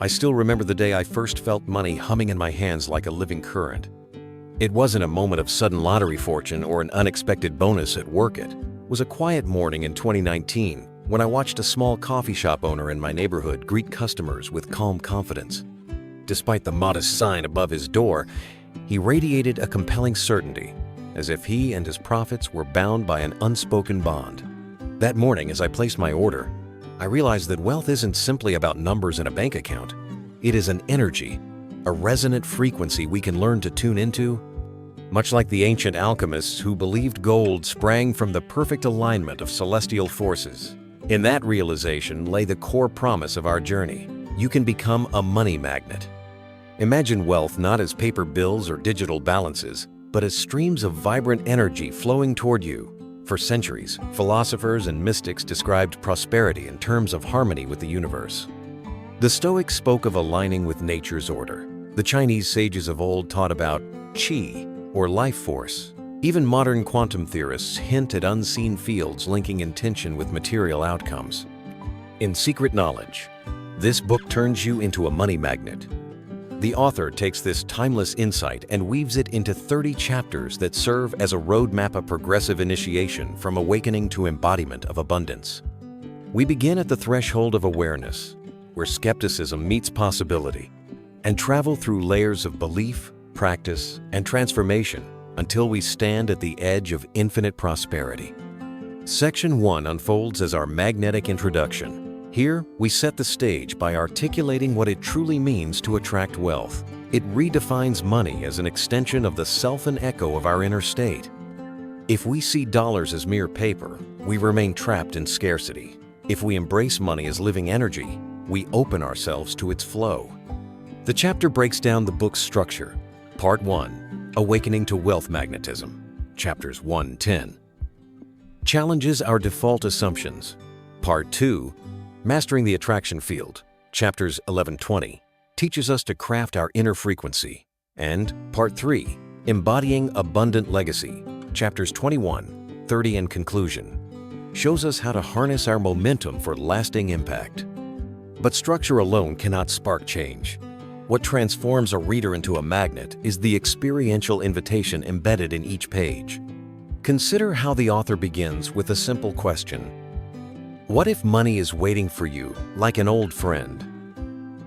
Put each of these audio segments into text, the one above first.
I still remember the day I first felt money humming in my hands like a living current. It wasn't a moment of sudden lottery fortune or an unexpected bonus at work. It was a quiet morning in 2019 when I watched a small coffee shop owner in my neighborhood greet customers with calm confidence. Despite the modest sign above his door, he radiated a compelling certainty, as if he and his profits were bound by an unspoken bond. That morning, as I placed my order, I realized that wealth isn't simply about numbers in a bank account. It is an energy, a resonant frequency we can learn to tune into, much like the ancient alchemists who believed gold sprang from the perfect alignment of celestial forces. In that realization lay the core promise of our journey. You can become a money magnet. Imagine wealth not as paper bills or digital balances, but as streams of vibrant energy flowing toward you. For centuries, philosophers and mystics described prosperity in terms of harmony with the universe. The Stoics spoke of aligning with nature's order. The Chinese sages of old taught about qi, or life force. Even modern quantum theorists hint at unseen fields linking intention with material outcomes. In Secret Knowledge, this book turns you into a money magnet. The author takes this timeless insight and weaves it into 30 chapters that serve as a roadmap of progressive initiation from awakening to embodiment of abundance. We begin at the threshold of awareness, where skepticism meets possibility, and travel through layers of belief, practice, and transformation until we stand at the edge of infinite prosperity. Section 1 unfolds as our magnetic introduction. Here, we set the stage by articulating what it truly means to attract wealth. It redefines money as an extension of the self and echo of our inner state. If we see dollars as mere paper, we remain trapped in scarcity. If we embrace money as living energy, we open ourselves to its flow. The chapter breaks down the book's structure. Part 1, Awakening to Wealth Magnetism, Chapters 1-10. Challenges our default assumptions. Part 2, Mastering the Attraction Field, Chapters 11-20, teaches us to craft our inner frequency. And Part 3, Embodying Abundant Legacy, Chapters 21-30 and Conclusion, shows us how to harness our momentum for lasting impact. But structure alone cannot spark change. What transforms a reader into a magnet is the experiential invitation embedded in each page. Consider how the author begins with a simple question. What if money is waiting for you like an old friend,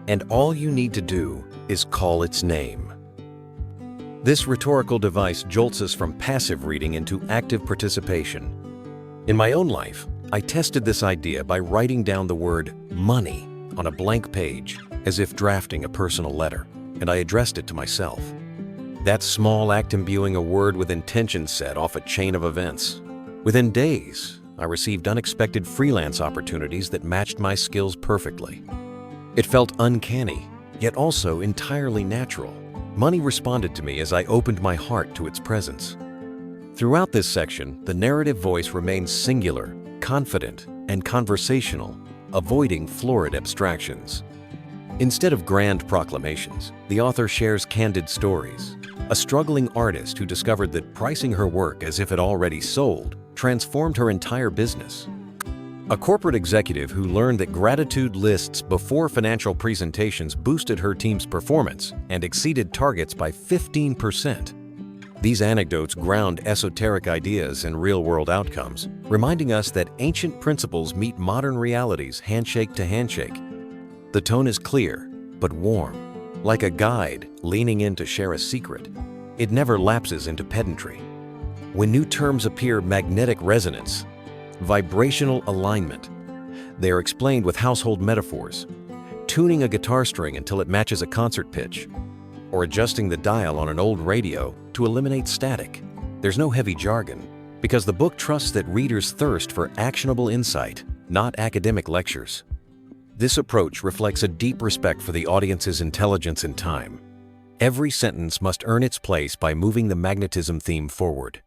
and all you need to do is call its name? This rhetorical device jolts us from passive reading into active participation. In my own life, I tested this idea by writing down the word money on a blank page as if drafting a personal letter, and I addressed it to myself. That small act imbuing a word with intention set off a chain of events. Within days, I received unexpected freelance opportunities that matched my skills perfectly. It felt uncanny, yet also entirely natural. Money responded to me as I opened my heart to its presence. Throughout this section, the narrative voice remains singular, confident, and conversational, avoiding florid abstractions. Instead of grand proclamations, the author shares candid stories. A struggling artist who discovered that pricing her work as if it already sold transformed her entire business. A corporate executive who learned that gratitude lists before financial presentations boosted her team's performance and exceeded targets by 15%. These anecdotes ground esoteric ideas in real-world outcomes, reminding us that ancient principles meet modern realities handshake to handshake. The tone is clear, but warm, like a guide leaning in to share a secret. It never lapses into pedantry. When new terms appear, magnetic resonance, vibrational alignment, they are explained with household metaphors, tuning a guitar string until it matches a concert pitch, or adjusting the dial on an old radio to eliminate static. There's no heavy jargon, because the book trusts that readers thirst for actionable insight, not academic lectures. This approach reflects a deep respect for the audience's intelligence and time. Every sentence must earn its place by moving the magnetism theme forward.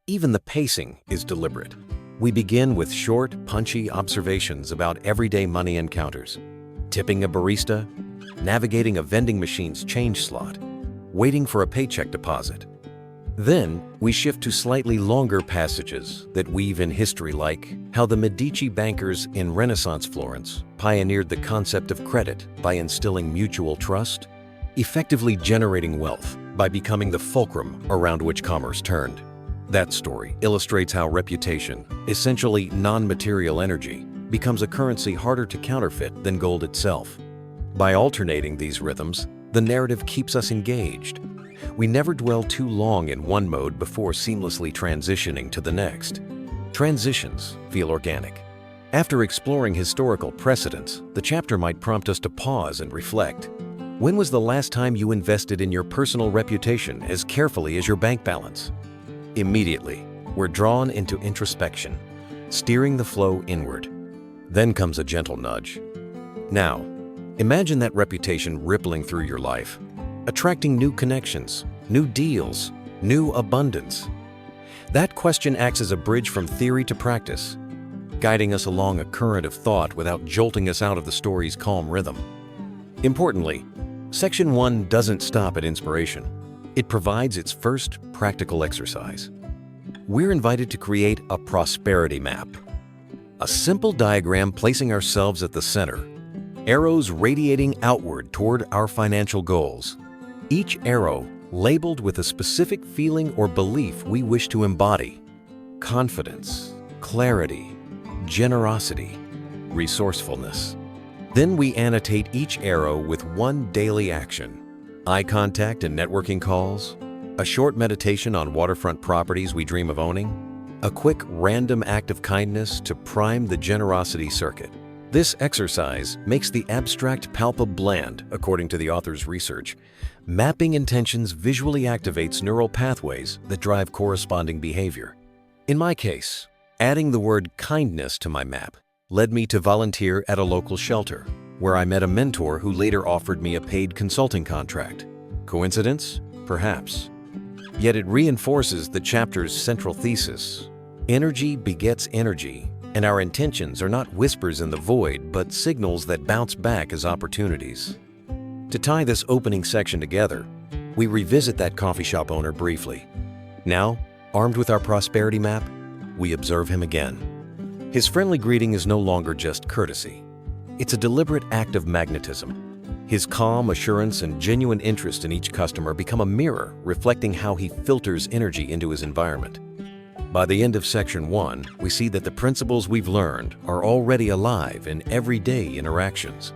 Even the pacing is deliberate. We begin with short, punchy observations about everyday money encounters. Tipping a barista, navigating a vending machine's change slot, waiting for a paycheck deposit. Then, we shift to slightly longer passages that weave in history, like how the Medici bankers in Renaissance Florence pioneered the concept of credit by instilling mutual trust, effectively generating wealth by becoming the fulcrum around which commerce turned. That story illustrates how reputation, essentially non-material energy, becomes a currency harder to counterfeit than gold itself. By alternating these rhythms, the narrative keeps us engaged. We never dwell too long in one mode before seamlessly transitioning to the next. Transitions feel organic. After exploring historical precedents, the chapter might prompt us to pause and reflect. When was the last time you invested in your personal reputation as carefully as your bank balance? Immediately, we're drawn into introspection, steering the flow inward. Then comes a gentle nudge. Now, imagine that reputation rippling through your life, attracting new connections, new deals, new abundance. That question acts as a bridge from theory to practice, guiding us along a current of thought without jolting us out of the story's calm rhythm. Importantly, Section 1 doesn't stop at inspiration. It provides its first practical exercise. We're invited to create a prosperity map, a simple diagram placing ourselves at the center, arrows radiating outward toward our financial goals. Each arrow labeled with a specific feeling or belief we wish to embody: confidence, clarity, generosity, resourcefulness. Then we annotate each arrow with one daily action: eye contact and networking calls, a short meditation on waterfront properties we dream of owning, a quick random act of kindness to prime the generosity circuit. This exercise makes the abstract palpable bland, according to the author's research. Mapping intentions visually activates neural pathways that drive corresponding behavior. In my case, adding the word kindness to my map led me to volunteer at a local shelter, where I met a mentor who later offered me a paid consulting contract. Coincidence? Perhaps. Yet it reinforces the chapter's central thesis. Energy begets energy, and our intentions are not whispers in the void, but signals that bounce back as opportunities. To tie this opening section together, we revisit that coffee shop owner briefly. Now, armed with our prosperity map, we observe him again. His friendly greeting is no longer just courtesy. It's a deliberate act of magnetism. His calm assurance and genuine interest in each customer become a mirror reflecting how he filters energy into his environment. By the end of Section 1, we see that the principles we've learned are already alive in everyday interactions.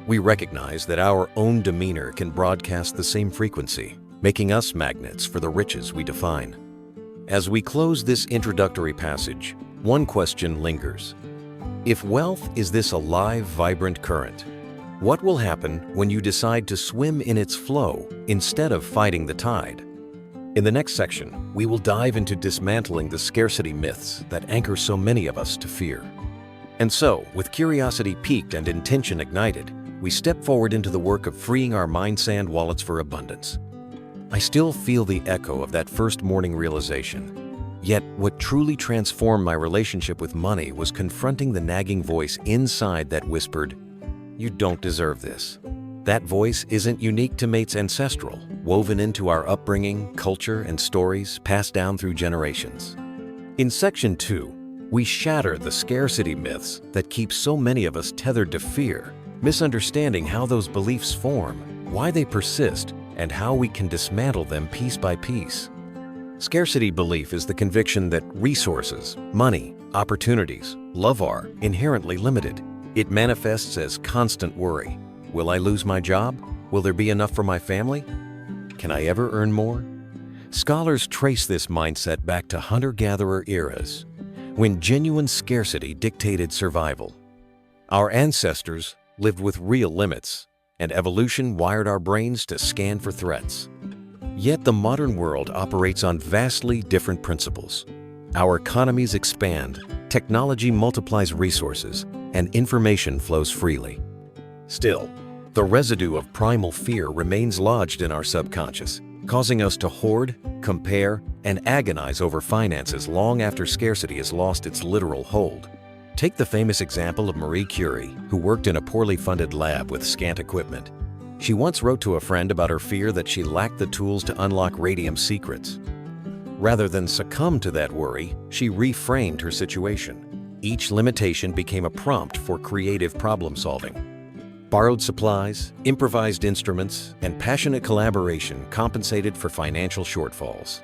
We recognize that our own demeanor can broadcast the same frequency, making us magnets for the riches we define. As we close this introductory passage, one question lingers. If wealth is this alive, vibrant current, what will happen when you decide to swim in its flow instead of fighting the tide? In the next section, we will dive into dismantling the scarcity myths that anchor so many of us to fear. And so, with curiosity piqued and intention ignited, we step forward into the work of freeing our mind-sand wallets for abundance. I still feel the echo of that first morning realization. Yet, what truly transformed my relationship with money was confronting the nagging voice inside that whispered, "You don't deserve this." That voice isn't unique to Mate's ancestral, woven into our upbringing, culture, and stories passed down through generations. In Section 2, we shatter the scarcity myths that keep so many of us tethered to fear, misunderstanding how those beliefs form, why they persist, and how we can dismantle them piece by piece. Scarcity belief is the conviction that resources, money, opportunities, love are inherently limited. It manifests as constant worry. Will I lose my job? Will there be enough for my family? Can I ever earn more? Scholars trace this mindset back to hunter-gatherer eras, when genuine scarcity dictated survival. Our ancestors lived with real limits, and evolution wired our brains to scan for threats. Yet the modern world operates on vastly different principles. Our economies expand, technology multiplies resources, and information flows freely. Still, the residue of primal fear remains lodged in our subconscious, causing us to hoard, compare, and agonize over finances long after scarcity has lost its literal hold. Take the famous example of Marie Curie, who worked in a poorly funded lab with scant equipment. She once wrote to a friend about her fear that she lacked the tools to unlock radium's secrets. Rather than succumb to that worry, she reframed her situation. Each limitation became a prompt for creative problem-solving. Borrowed supplies, improvised instruments, and passionate collaboration compensated for financial shortfalls.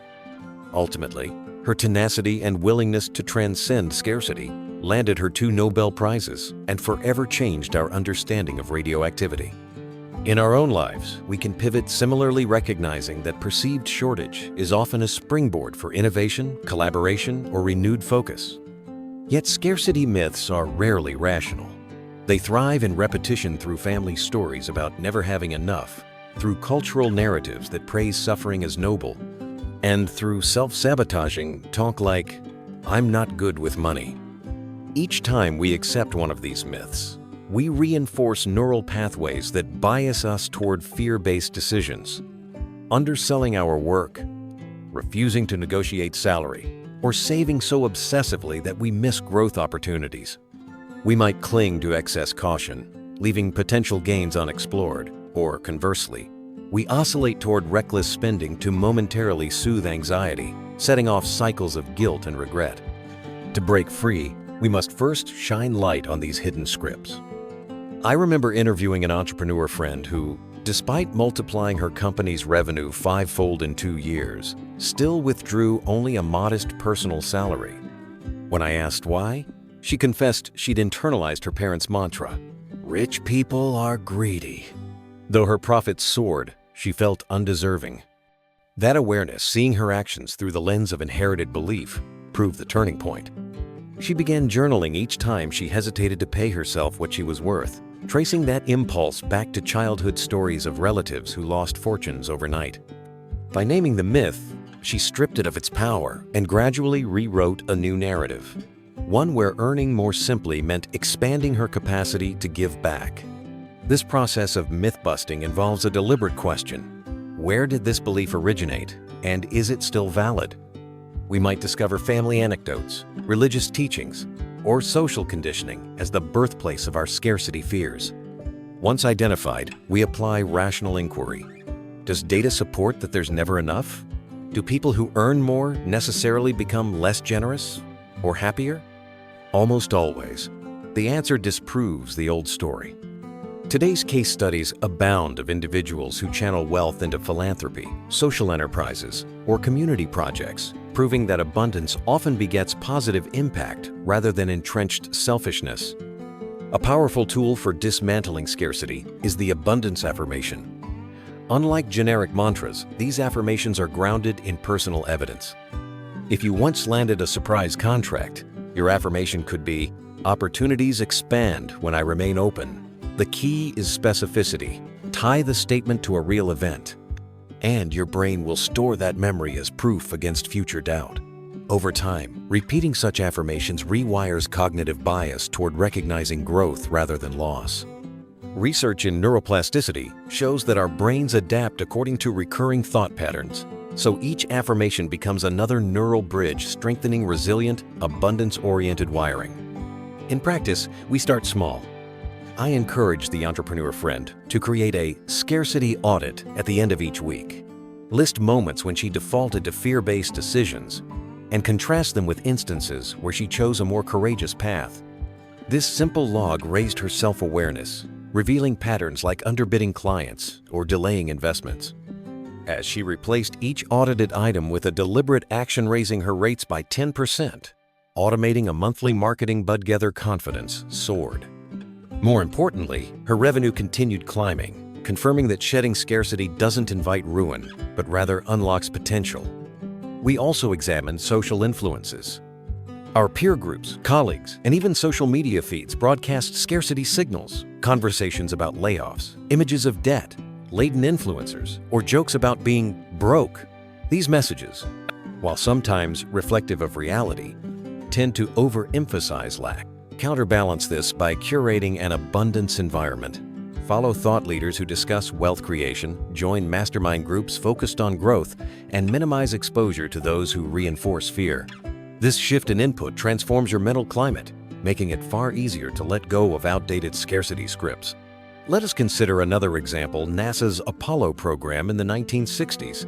Ultimately, her tenacity and willingness to transcend scarcity landed her 2 Nobel Prizes and forever changed our understanding of radioactivity. In our own lives, we can pivot, similarly recognizing that perceived shortage is often a springboard for innovation, collaboration, or renewed focus. Yet scarcity myths are rarely rational. They thrive in repetition through family stories about never having enough, through cultural narratives that praise suffering as noble, and through self-sabotaging talk like, "I'm not good with money." Each time we accept one of these myths, we reinforce neural pathways that bias us toward fear-based decisions, underselling our work, refusing to negotiate salary, or saving so obsessively that we miss growth opportunities. We might cling to excess caution, leaving potential gains unexplored, or conversely, we oscillate toward reckless spending to momentarily soothe anxiety, setting off cycles of guilt and regret. To break free, we must first shine light on these hidden scripts. I remember interviewing an entrepreneur friend who, despite multiplying her company's revenue 5-fold in 2 years, still withdrew only a modest personal salary. When I asked why, she confessed she'd internalized her parents' mantra, "Rich people are greedy." Though her profits soared, she felt undeserving. That awareness, seeing her actions through the lens of inherited belief, proved the turning point. She began journaling each time she hesitated to pay herself what she was worth, tracing that impulse back to childhood stories of relatives who lost fortunes overnight. By naming the myth, she stripped it of its power and gradually rewrote a new narrative, one where earning more simply meant expanding her capacity to give back. This process of myth-busting involves a deliberate question. Where did this belief originate, and is it still valid? We might discover family anecdotes, religious teachings, or social conditioning as the birthplace of our scarcity fears. Once identified, we apply rational inquiry. Does data support that there's never enough? Do people who earn more necessarily become less generous or happier? Almost always, the answer disproves the old story. Today's case studies abound of individuals who channel wealth into philanthropy, social enterprises, or community projects, proving that abundance often begets positive impact rather than entrenched selfishness. A powerful tool for dismantling scarcity is the abundance affirmation. Unlike generic mantras, these affirmations are grounded in personal evidence. If you once landed a surprise contract, your affirmation could be, "Opportunities expand when I remain open." The key is specificity. Tie the statement to a real event, and your brain will store that memory as proof against future doubt. Over time, repeating such affirmations rewires cognitive bias toward recognizing growth rather than loss. Research in neuroplasticity shows that our brains adapt according to recurring thought patterns, so each affirmation becomes another neural bridge strengthening resilient, abundance-oriented wiring. In practice, we start small. I encourage the entrepreneur friend to create a scarcity audit at the end of each week. List moments when she defaulted to fear-based decisions and contrast them with instances where she chose a more courageous path. This simple log raised her self-awareness, revealing patterns like underbidding clients or delaying investments. As she replaced each audited item with a deliberate action, raising her rates by 10%, automating a monthly marketing budgether, confidence soared. More importantly, her revenue continued climbing, confirming that shedding scarcity doesn't invite ruin, but rather unlocks potential. We also examined social influences. Our peer groups, colleagues, and even social media feeds broadcast scarcity signals, conversations about layoffs, images of debt, latent influencers, or jokes about being broke. These messages, while sometimes reflective of reality, tend to overemphasize lack. Counterbalance this by curating an abundance environment. Follow thought leaders who discuss wealth creation, join mastermind groups focused on growth, and minimize exposure to those who reinforce fear. This shift in input transforms your mental climate, making it far easier to let go of outdated scarcity scripts. Let us consider another example: NASA's Apollo program in the 1960s.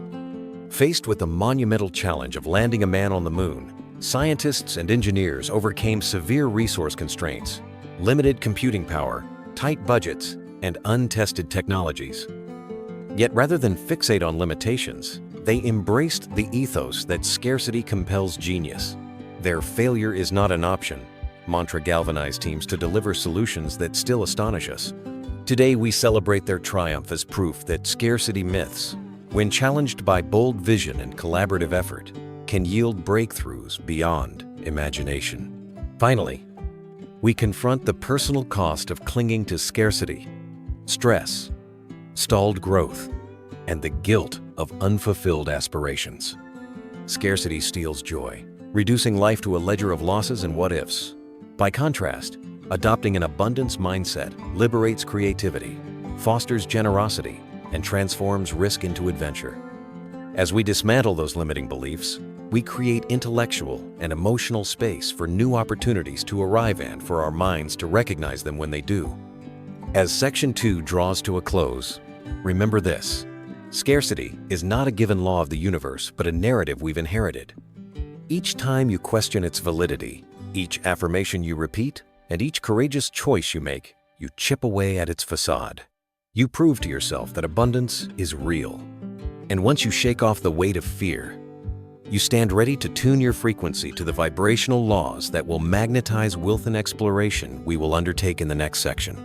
Faced with the monumental challenge of landing a man on the moon, scientists and engineers overcame severe resource constraints, limited computing power, tight budgets, and untested technologies. Yet rather than fixate on limitations, they embraced the ethos that scarcity compels genius. Their "failure is not an option" mantra galvanized teams to deliver solutions that still astonish us. Today we celebrate their triumph as proof that scarcity myths, when challenged by bold vision and collaborative effort, can yield breakthroughs beyond imagination. Finally, we confront the personal cost of clinging to scarcity, stress, stalled growth, and the guilt of unfulfilled aspirations. Scarcity steals joy, reducing life to a ledger of losses and what-ifs. By contrast, adopting an abundance mindset liberates creativity, fosters generosity, and transforms risk into adventure. As we dismantle those limiting beliefs, we create intellectual and emotional space for new opportunities to arrive and for our minds to recognize them when they do. As Section 2 draws to a close, remember this: scarcity is not a given law of the universe, but a narrative we've inherited. Each time you question its validity, each affirmation you repeat, and each courageous choice you make, you chip away at its facade. You prove to yourself that abundance is real. And once you shake off the weight of fear, you stand ready to tune your frequency to the vibrational laws that will magnetize wealth and exploration we will undertake in the next section.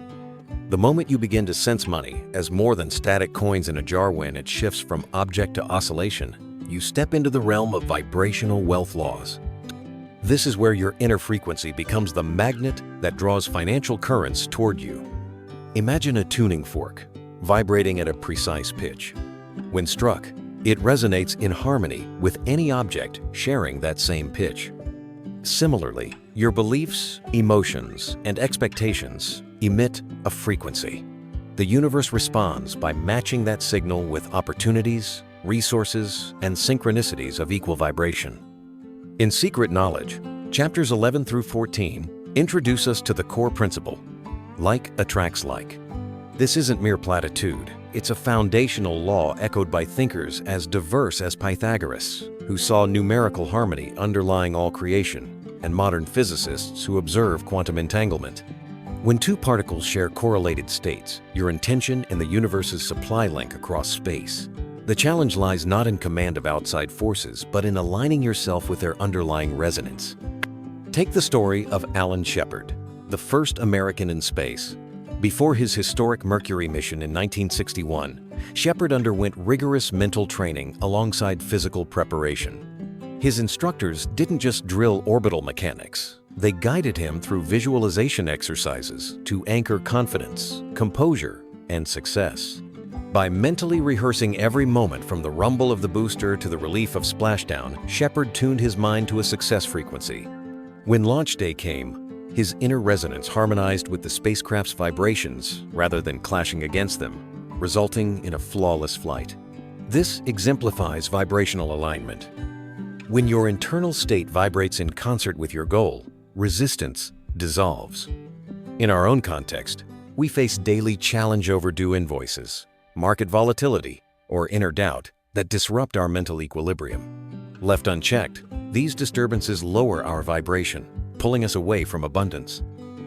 The moment you begin to sense money as more than static coins in a jar when it shifts from object to oscillation, you step into the realm of vibrational wealth laws. This is where your inner frequency becomes the magnet that draws financial currents toward you. Imagine a tuning fork, vibrating at a precise pitch. When struck, it resonates in harmony with any object sharing that same pitch. Similarly, your beliefs, emotions, and expectations emit a frequency. The universe responds by matching that signal with opportunities, resources, and synchronicities of equal vibration. In Secret Knowledge, chapters 11 through 14 introduce us to the core principle: like attracts like. This isn't mere platitude. It's a foundational law echoed by thinkers as diverse as Pythagoras, who saw numerical harmony underlying all creation, and modern physicists who observe quantum entanglement. When two particles share correlated states, your intention and the universe's supply link across space. The challenge lies not in command of outside forces, but in aligning yourself with their underlying resonance. Take the story of Alan Shepard, the first American in space. Before his historic Mercury mission in 1961, Shepard underwent rigorous mental training alongside physical preparation. His instructors didn't just drill orbital mechanics. They guided him through visualization exercises to anchor confidence, composure, and success. By mentally rehearsing every moment from the rumble of the booster to the relief of splashdown, Shepard tuned his mind to a success frequency. When launch day came, his inner resonance harmonized with the spacecraft's vibrations rather than clashing against them, resulting in a flawless flight. This exemplifies vibrational alignment. When your internal state vibrates in concert with your goal, resistance dissolves. In our own context, we face daily challenge overdue invoices, market volatility, or inner doubt that disrupt our mental equilibrium. Left unchecked, these disturbances lower our vibration, pulling us away from abundance.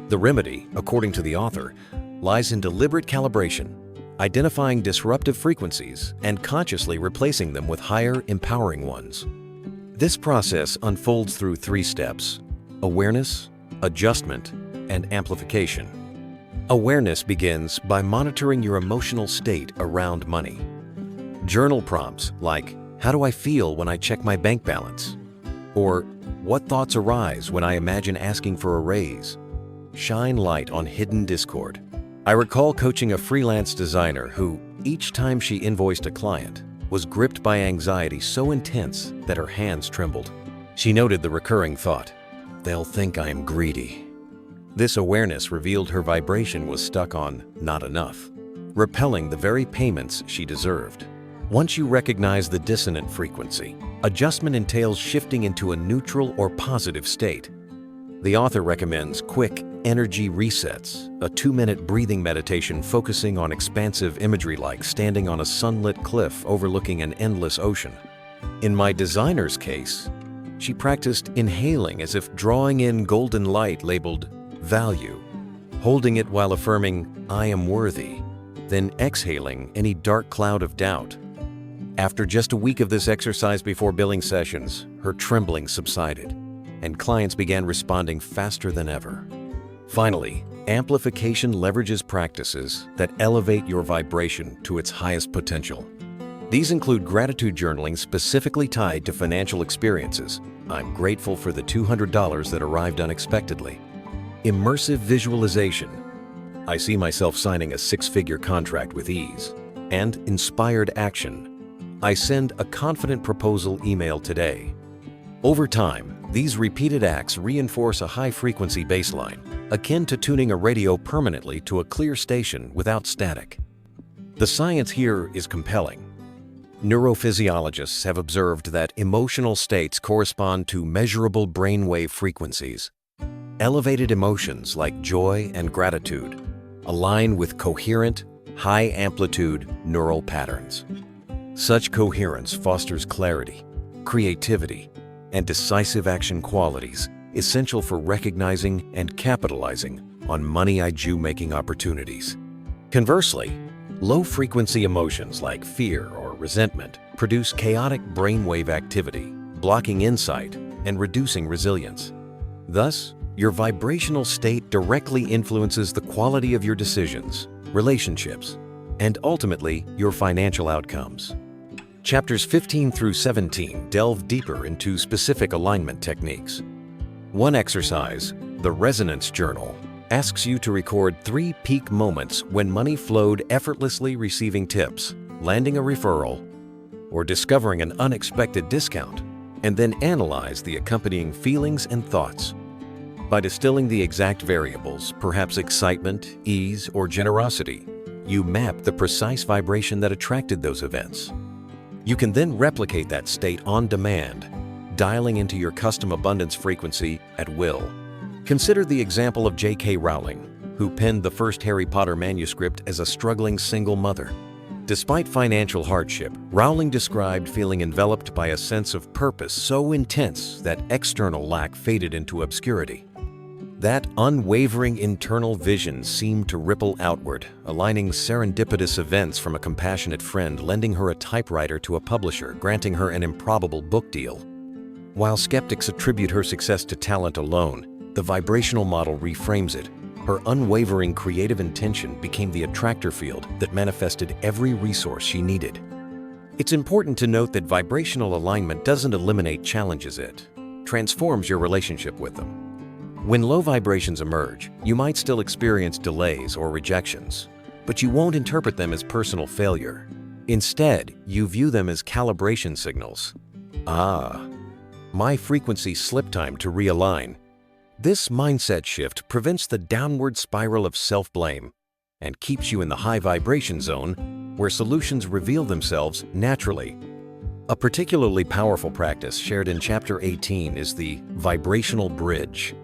The remedy, according to the author, lies in deliberate calibration, identifying disruptive frequencies and consciously replacing them with higher, empowering ones. This process unfolds through 3 steps: awareness, adjustment, and amplification. Awareness begins by monitoring your emotional state around money. Journal prompts like, "How do I feel when I check my bank balance?" Or, "What thoughts arise when I imagine asking for a raise?" Shine light on hidden discord. I recall coaching a freelance designer who, each time she invoiced a client, was gripped by anxiety so intense that her hands trembled. She noted the recurring thought, "They'll think I am greedy." This awareness revealed her vibration was stuck on not enough, repelling the very payments she deserved. Once you recognize the dissonant frequency, adjustment entails shifting into a neutral or positive state. The author recommends quick energy resets, a 2-minute breathing meditation focusing on expansive imagery like standing on a sunlit cliff overlooking an endless ocean. In my designer's case, she practiced inhaling as if drawing in golden light labeled value, holding it while affirming, "I am worthy," then exhaling any dark cloud of doubt. After just a week of this exercise before billing sessions, her trembling subsided, and clients began responding faster than ever. Finally, amplification leverages practices that elevate your vibration to its highest potential. These include gratitude journaling specifically tied to financial experiences. I'm grateful for the $200 that arrived unexpectedly. Immersive visualization. I see myself signing a six-figure contract with ease. And inspired action. I send a confident proposal email today. Over time, these repeated acts reinforce a high-frequency baseline, akin to tuning a radio permanently to a clear station without static. The science here is compelling. Neurophysiologists have observed that emotional states correspond to measurable brainwave frequencies. Elevated emotions like joy and gratitude align with coherent, high-amplitude neural patterns. Such coherence fosters clarity, creativity, and decisive action qualities essential for recognizing and capitalizing on money IQ-making opportunities. Conversely, low-frequency emotions like fear or resentment produce chaotic brainwave activity, blocking insight and reducing resilience. Thus, your vibrational state directly influences the quality of your decisions, relationships, and ultimately your financial outcomes. Chapters 15 through 17 delve deeper into specific alignment techniques. One exercise, the Resonance Journal, asks you to record 3 peak moments when money flowed effortlessly, receiving tips, landing a referral, or discovering an unexpected discount, and then analyze the accompanying feelings and thoughts. By distilling the exact variables, perhaps excitement, ease, or generosity, you map the precise vibration that attracted those events. You can then replicate that state on demand, dialing into your custom abundance frequency at will. Consider the example of J.K. Rowling, who penned the first Harry Potter manuscript as a struggling single mother. Despite financial hardship, Rowling described feeling enveloped by a sense of purpose so intense that external lack faded into obscurity. That unwavering internal vision seemed to ripple outward, aligning serendipitous events from a compassionate friend lending her a typewriter to a publisher, granting her an improbable book deal. While skeptics attribute her success to talent alone, the vibrational model reframes it. Her unwavering creative intention became the attractor field that manifested every resource she needed. It's important to note that vibrational alignment doesn't eliminate challenges, it transforms your relationship with them. When low vibrations emerge, you might still experience delays or rejections, but you won't interpret them as personal failure. Instead, you view them as calibration signals. My frequency slipped, time to realign. This mindset shift prevents the downward spiral of self-blame and keeps you in the high vibration zone where solutions reveal themselves naturally. A particularly powerful practice shared in Chapter 18 is the vibrational bridge.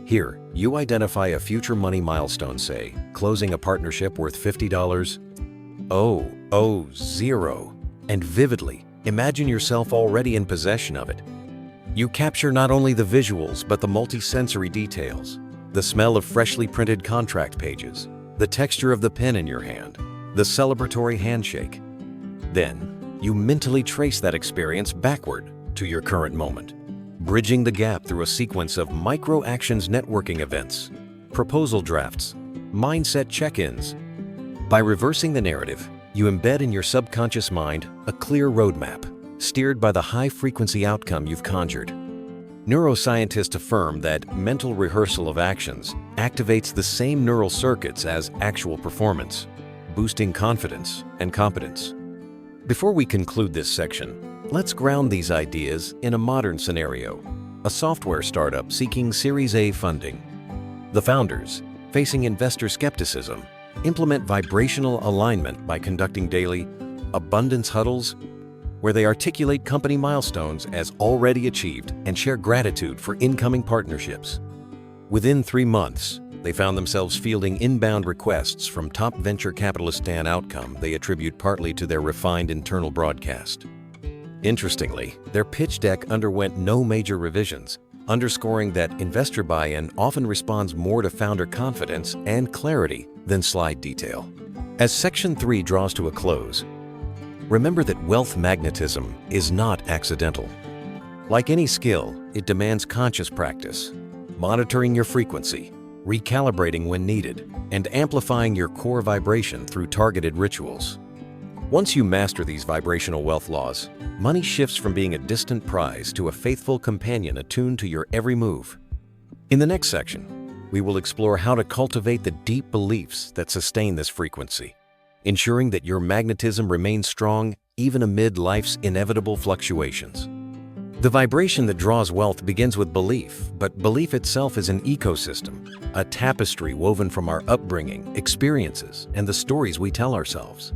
Here, you identify a future money milestone, say, closing a partnership worth $50, and vividly imagine yourself already in possession of it. You capture not only the visuals but the multi-sensory details, the smell of freshly printed contract pages, the texture of the pen in your hand, the celebratory handshake. Then, you mentally trace that experience backward to your current moment, bridging the gap through a sequence of micro-actions networking events, proposal drafts, mindset check-ins. By reversing the narrative, you embed in your subconscious mind a clear roadmap, steered by the high-frequency outcome you've conjured. Neuroscientists affirm that mental rehearsal of actions activates the same neural circuits as actual performance, boosting confidence and competence. Before we conclude this section, let's ground these ideas in a modern scenario, a software startup seeking Series A funding. The founders, facing investor skepticism, implement vibrational alignment by conducting daily abundance huddles where they articulate company milestones as already achieved and share gratitude for incoming partnerships. Within 3 months, they found themselves fielding inbound requests from top venture capitalist, an outcome they attribute partly to their refined internal broadcast. Interestingly, their pitch deck underwent no major revisions, underscoring that investor buy-in often responds more to founder confidence and clarity than slide detail. As Section 3 draws to a close, remember that wealth magnetism is not accidental. Like any skill, it demands conscious practice, monitoring your frequency, recalibrating when needed, and amplifying your core vibration through targeted rituals. Once you master these vibrational wealth laws, money shifts from being a distant prize to a faithful companion attuned to your every move. In the next section, we will explore how to cultivate the deep beliefs that sustain this frequency, ensuring that your magnetism remains strong even amid life's inevitable fluctuations. The vibration that draws wealth begins with belief, but belief itself is an ecosystem, a tapestry woven from our upbringing, experiences, and the stories we tell ourselves.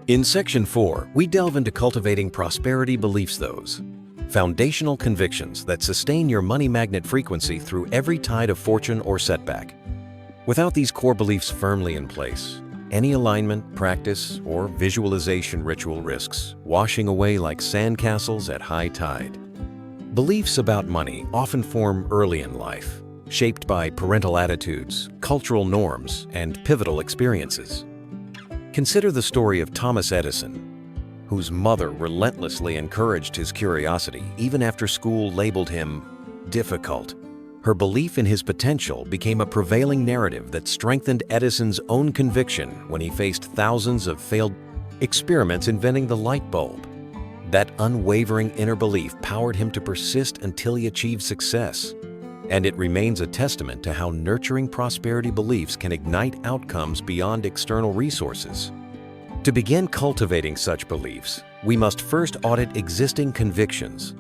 In Section 4, we delve into cultivating prosperity beliefs, those foundational convictions that sustain your money magnet frequency through every tide of fortune or setback. Without these core beliefs firmly in place, any alignment, practice, or visualization ritual risks washing away like sandcastles at high tide. Beliefs about money often form early in life, shaped by parental attitudes, cultural norms, and pivotal experiences. Consider the story of Thomas Edison, whose mother relentlessly encouraged his curiosity even after school labeled him difficult. Her belief in his potential became a prevailing narrative that strengthened Edison's own conviction when he faced thousands of failed experiments inventing the light bulb. That unwavering inner belief powered him to persist until he achieved success. And it remains a testament to how nurturing prosperity beliefs can ignite outcomes beyond external resources. To begin cultivating such beliefs, we must first audit existing convictions.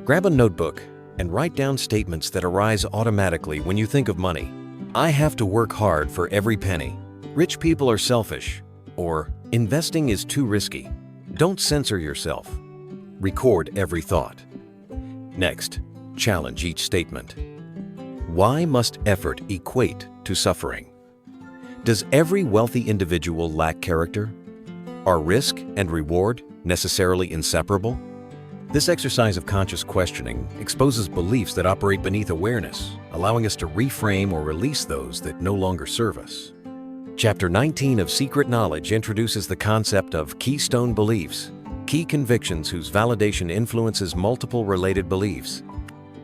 Grab a notebook and write down statements that arise automatically when you think of money. I have to work hard for every penny. Rich people are selfish. Or investing is too risky. Don't censor yourself. Record every thought. Next, challenge each statement. Why must effort equate to suffering? Does every wealthy individual lack character? Are risk and reward necessarily inseparable? This exercise of conscious questioning exposes beliefs that operate beneath awareness, allowing us to reframe or release those that no longer serve us. Chapter 19 of Secret Knowledge introduces the concept of keystone beliefs, key convictions whose validation influences multiple related beliefs.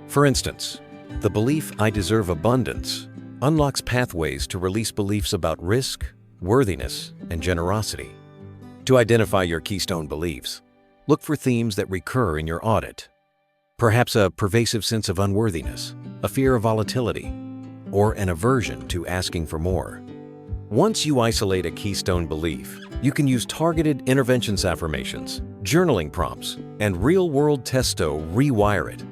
For instance, the belief "I deserve abundance" unlocks pathways to release beliefs about risk, worthiness, and generosity. To identify your keystone beliefs, look for themes that recur in your audit. Perhaps a pervasive sense of unworthiness, a fear of volatility, or an aversion to asking for more. Once you isolate a keystone belief, you can use targeted interventions affirmations, journaling prompts, and real-world tests to rewire it.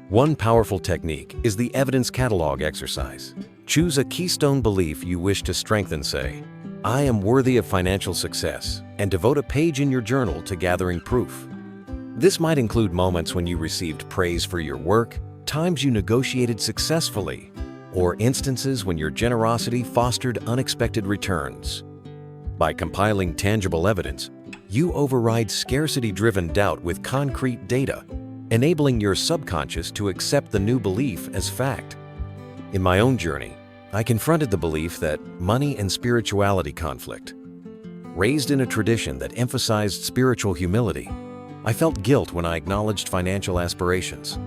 One powerful technique is the evidence catalog exercise. Choose a keystone belief you wish to strengthen. Say, "I am worthy of financial success," and devote a page in your journal to gathering proof. This might include moments when you received praise for your work, times you negotiated successfully, or instances when your generosity fostered unexpected returns. By compiling tangible evidence, you override scarcity-driven doubt with concrete data, enabling your subconscious to accept the new belief as fact. In my own journey, I confronted the belief that money and spirituality conflict. Raised in a tradition that emphasized spiritual humility, I felt guilt when I acknowledged financial aspirations.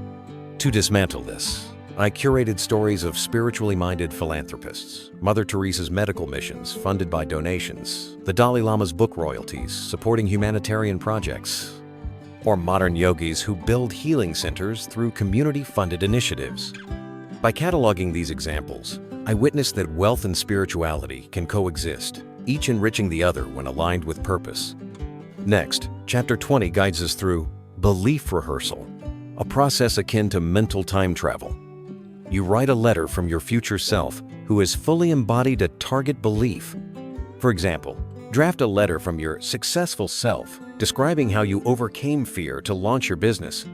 To dismantle this, I curated stories of spiritually minded philanthropists, Mother Teresa's medical missions funded by donations, the Dalai Lama's book royalties supporting humanitarian projects, or modern yogis who build healing centers through community-funded initiatives. By cataloging these examples, I witnessed that wealth and spirituality can coexist, each enriching the other when aligned with purpose. Next, Chapter 20 guides us through belief rehearsal, a process akin to mental time travel. You write a letter from your future self who has fully embodied a target belief. For example, draft a letter from your successful self describing how you overcame fear to launch your business,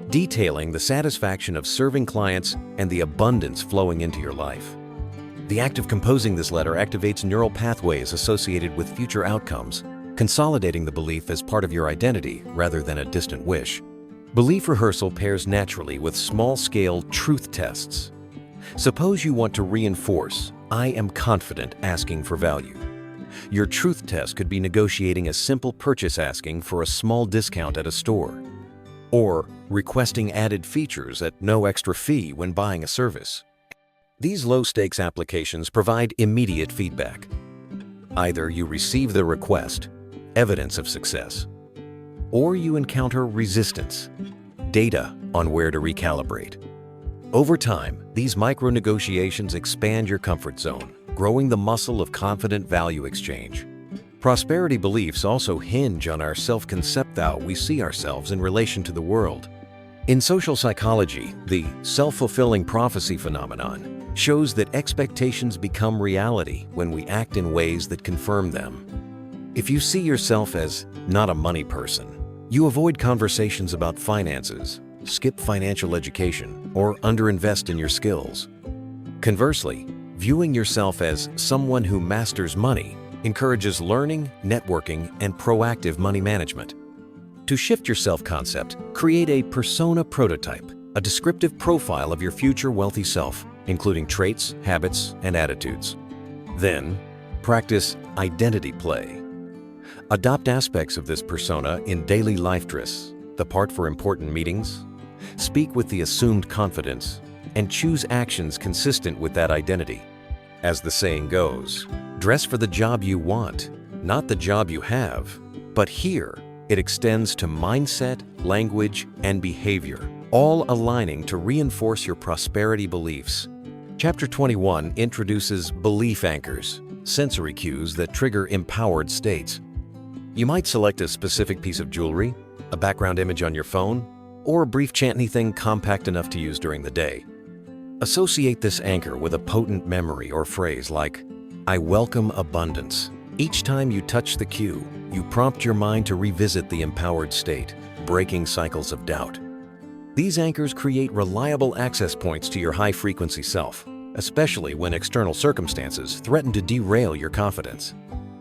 detailing the satisfaction of serving clients and the abundance flowing into your life. The act of composing this letter activates neural pathways associated with future outcomes, consolidating the belief as part of your identity rather than a distant wish. Belief rehearsal pairs naturally with small-scale truth tests. Suppose you want to reinforce, "I am confident asking for value." Your truth test could be negotiating a simple purchase asking for a small discount at a store, or requesting added features at no extra fee when buying a service. These low-stakes applications provide immediate feedback. Either you receive the request, evidence of success, or you encounter resistance, data on where to recalibrate. Over time, these micro-negotiations expand your comfort zone, growing the muscle of confident value exchange. Prosperity beliefs also hinge on our self-concept, how we see ourselves in relation to the world. In social psychology, the self-fulfilling prophecy phenomenon shows that expectations become reality when we act in ways that confirm them. If you see yourself as not a money person, you avoid conversations about finances, skip financial education, or underinvest in your skills. Conversely, viewing yourself as someone who masters money encourages learning, networking, and proactive money management. To shift your self-concept, create a persona prototype, a descriptive profile of your future wealthy self, including traits, habits, and attitudes. Then, practice identity play. Adopt aspects of this persona in daily life dress, the part for important meetings, speak with the assumed confidence, and choose actions consistent with that identity. As the saying goes, dress for the job you want, not the job you have. But here, it extends to mindset, language, and behavior, all aligning to reinforce your prosperity beliefs. Chapter 21 introduces belief anchors, sensory cues that trigger empowered states. You might select a specific piece of jewelry, a background image on your phone, or a brief chant, anything compact enough to use during the day. Associate this anchor with a potent memory or phrase like, "I welcome abundance." Each time you touch the cue, you prompt your mind to revisit the empowered state, breaking cycles of doubt. These anchors create reliable access points to your high-frequency self, especially when external circumstances threaten to derail your confidence.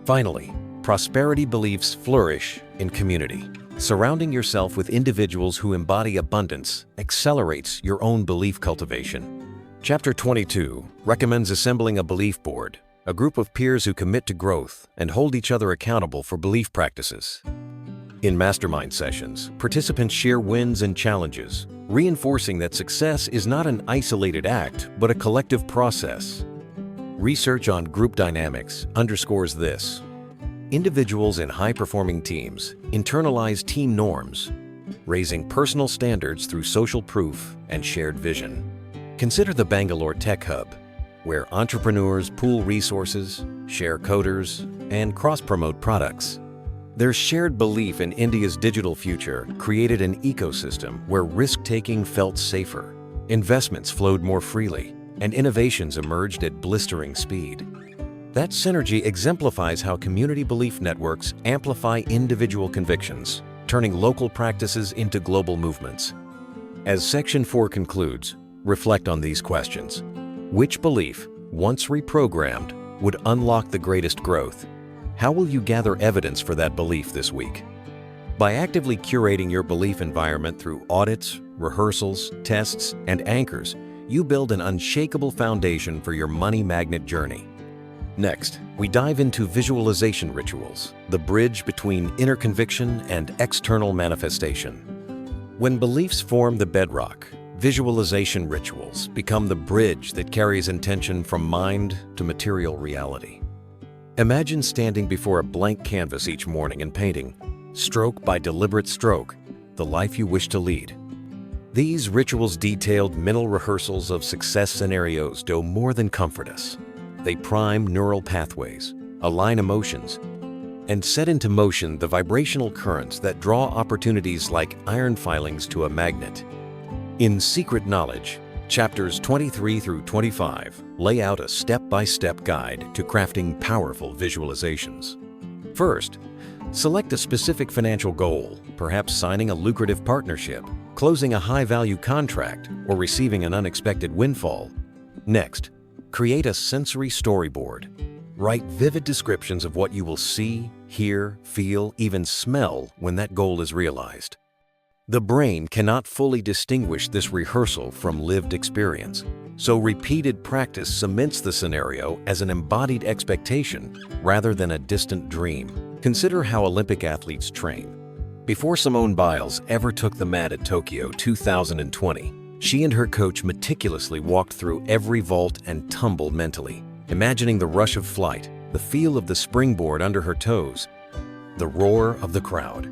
Finally, prosperity beliefs flourish in community. Surrounding yourself with individuals who embody abundance accelerates your own belief cultivation. Chapter 22 recommends assembling a belief board, a group of peers who commit to growth and hold each other accountable for belief practices. In mastermind sessions, participants share wins and challenges, reinforcing that success is not an isolated act, but a collective process. Research on group dynamics underscores this. Individuals in high-performing teams internalize team norms, raising personal standards through social proof and shared vision. Consider the Bangalore Tech Hub, where entrepreneurs pool resources, share coders, and cross-promote products. Their shared belief in India's digital future created an ecosystem where risk-taking felt safer, investments flowed more freely, and innovations emerged at blistering speed. That synergy exemplifies how community belief networks amplify individual convictions, turning local practices into global movements. As Section 4 concludes, reflect on these questions. Which belief, once reprogrammed, would unlock the greatest growth? How will you gather evidence for that belief this week? By actively curating your belief environment through audits, rehearsals, tests, and anchors, you build an unshakable foundation for your money magnet journey. Next, we dive into visualization rituals, the bridge between inner conviction and external manifestation. When beliefs form the bedrock, visualization rituals become the bridge that carries intention from mind to material reality. Imagine standing before a blank canvas each morning and painting, stroke by deliberate stroke, the life you wish to lead. These rituals, detailed mental rehearsals of success scenarios, do more than comfort us. They prime neural pathways, align emotions, and set into motion the vibrational currents that draw opportunities like iron filings to a magnet. In Secret Knowledge, chapters 23 through 25 lay out a step-by-step guide to crafting powerful visualizations. First, select a specific financial goal, perhaps signing a lucrative partnership, closing a high-value contract, or receiving an unexpected windfall. Next, create a sensory storyboard. Write vivid descriptions of what you will see, hear, feel, even smell when that goal is realized. The brain cannot fully distinguish this rehearsal from lived experience, so repeated practice cements the scenario as an embodied expectation rather than a distant dream. Consider how Olympic athletes train. Before Simone Biles ever took the mat at Tokyo 2020, she and her coach meticulously walked through every vault and tumble mentally, imagining the rush of flight, the feel of the springboard under her toes, the roar of the crowd.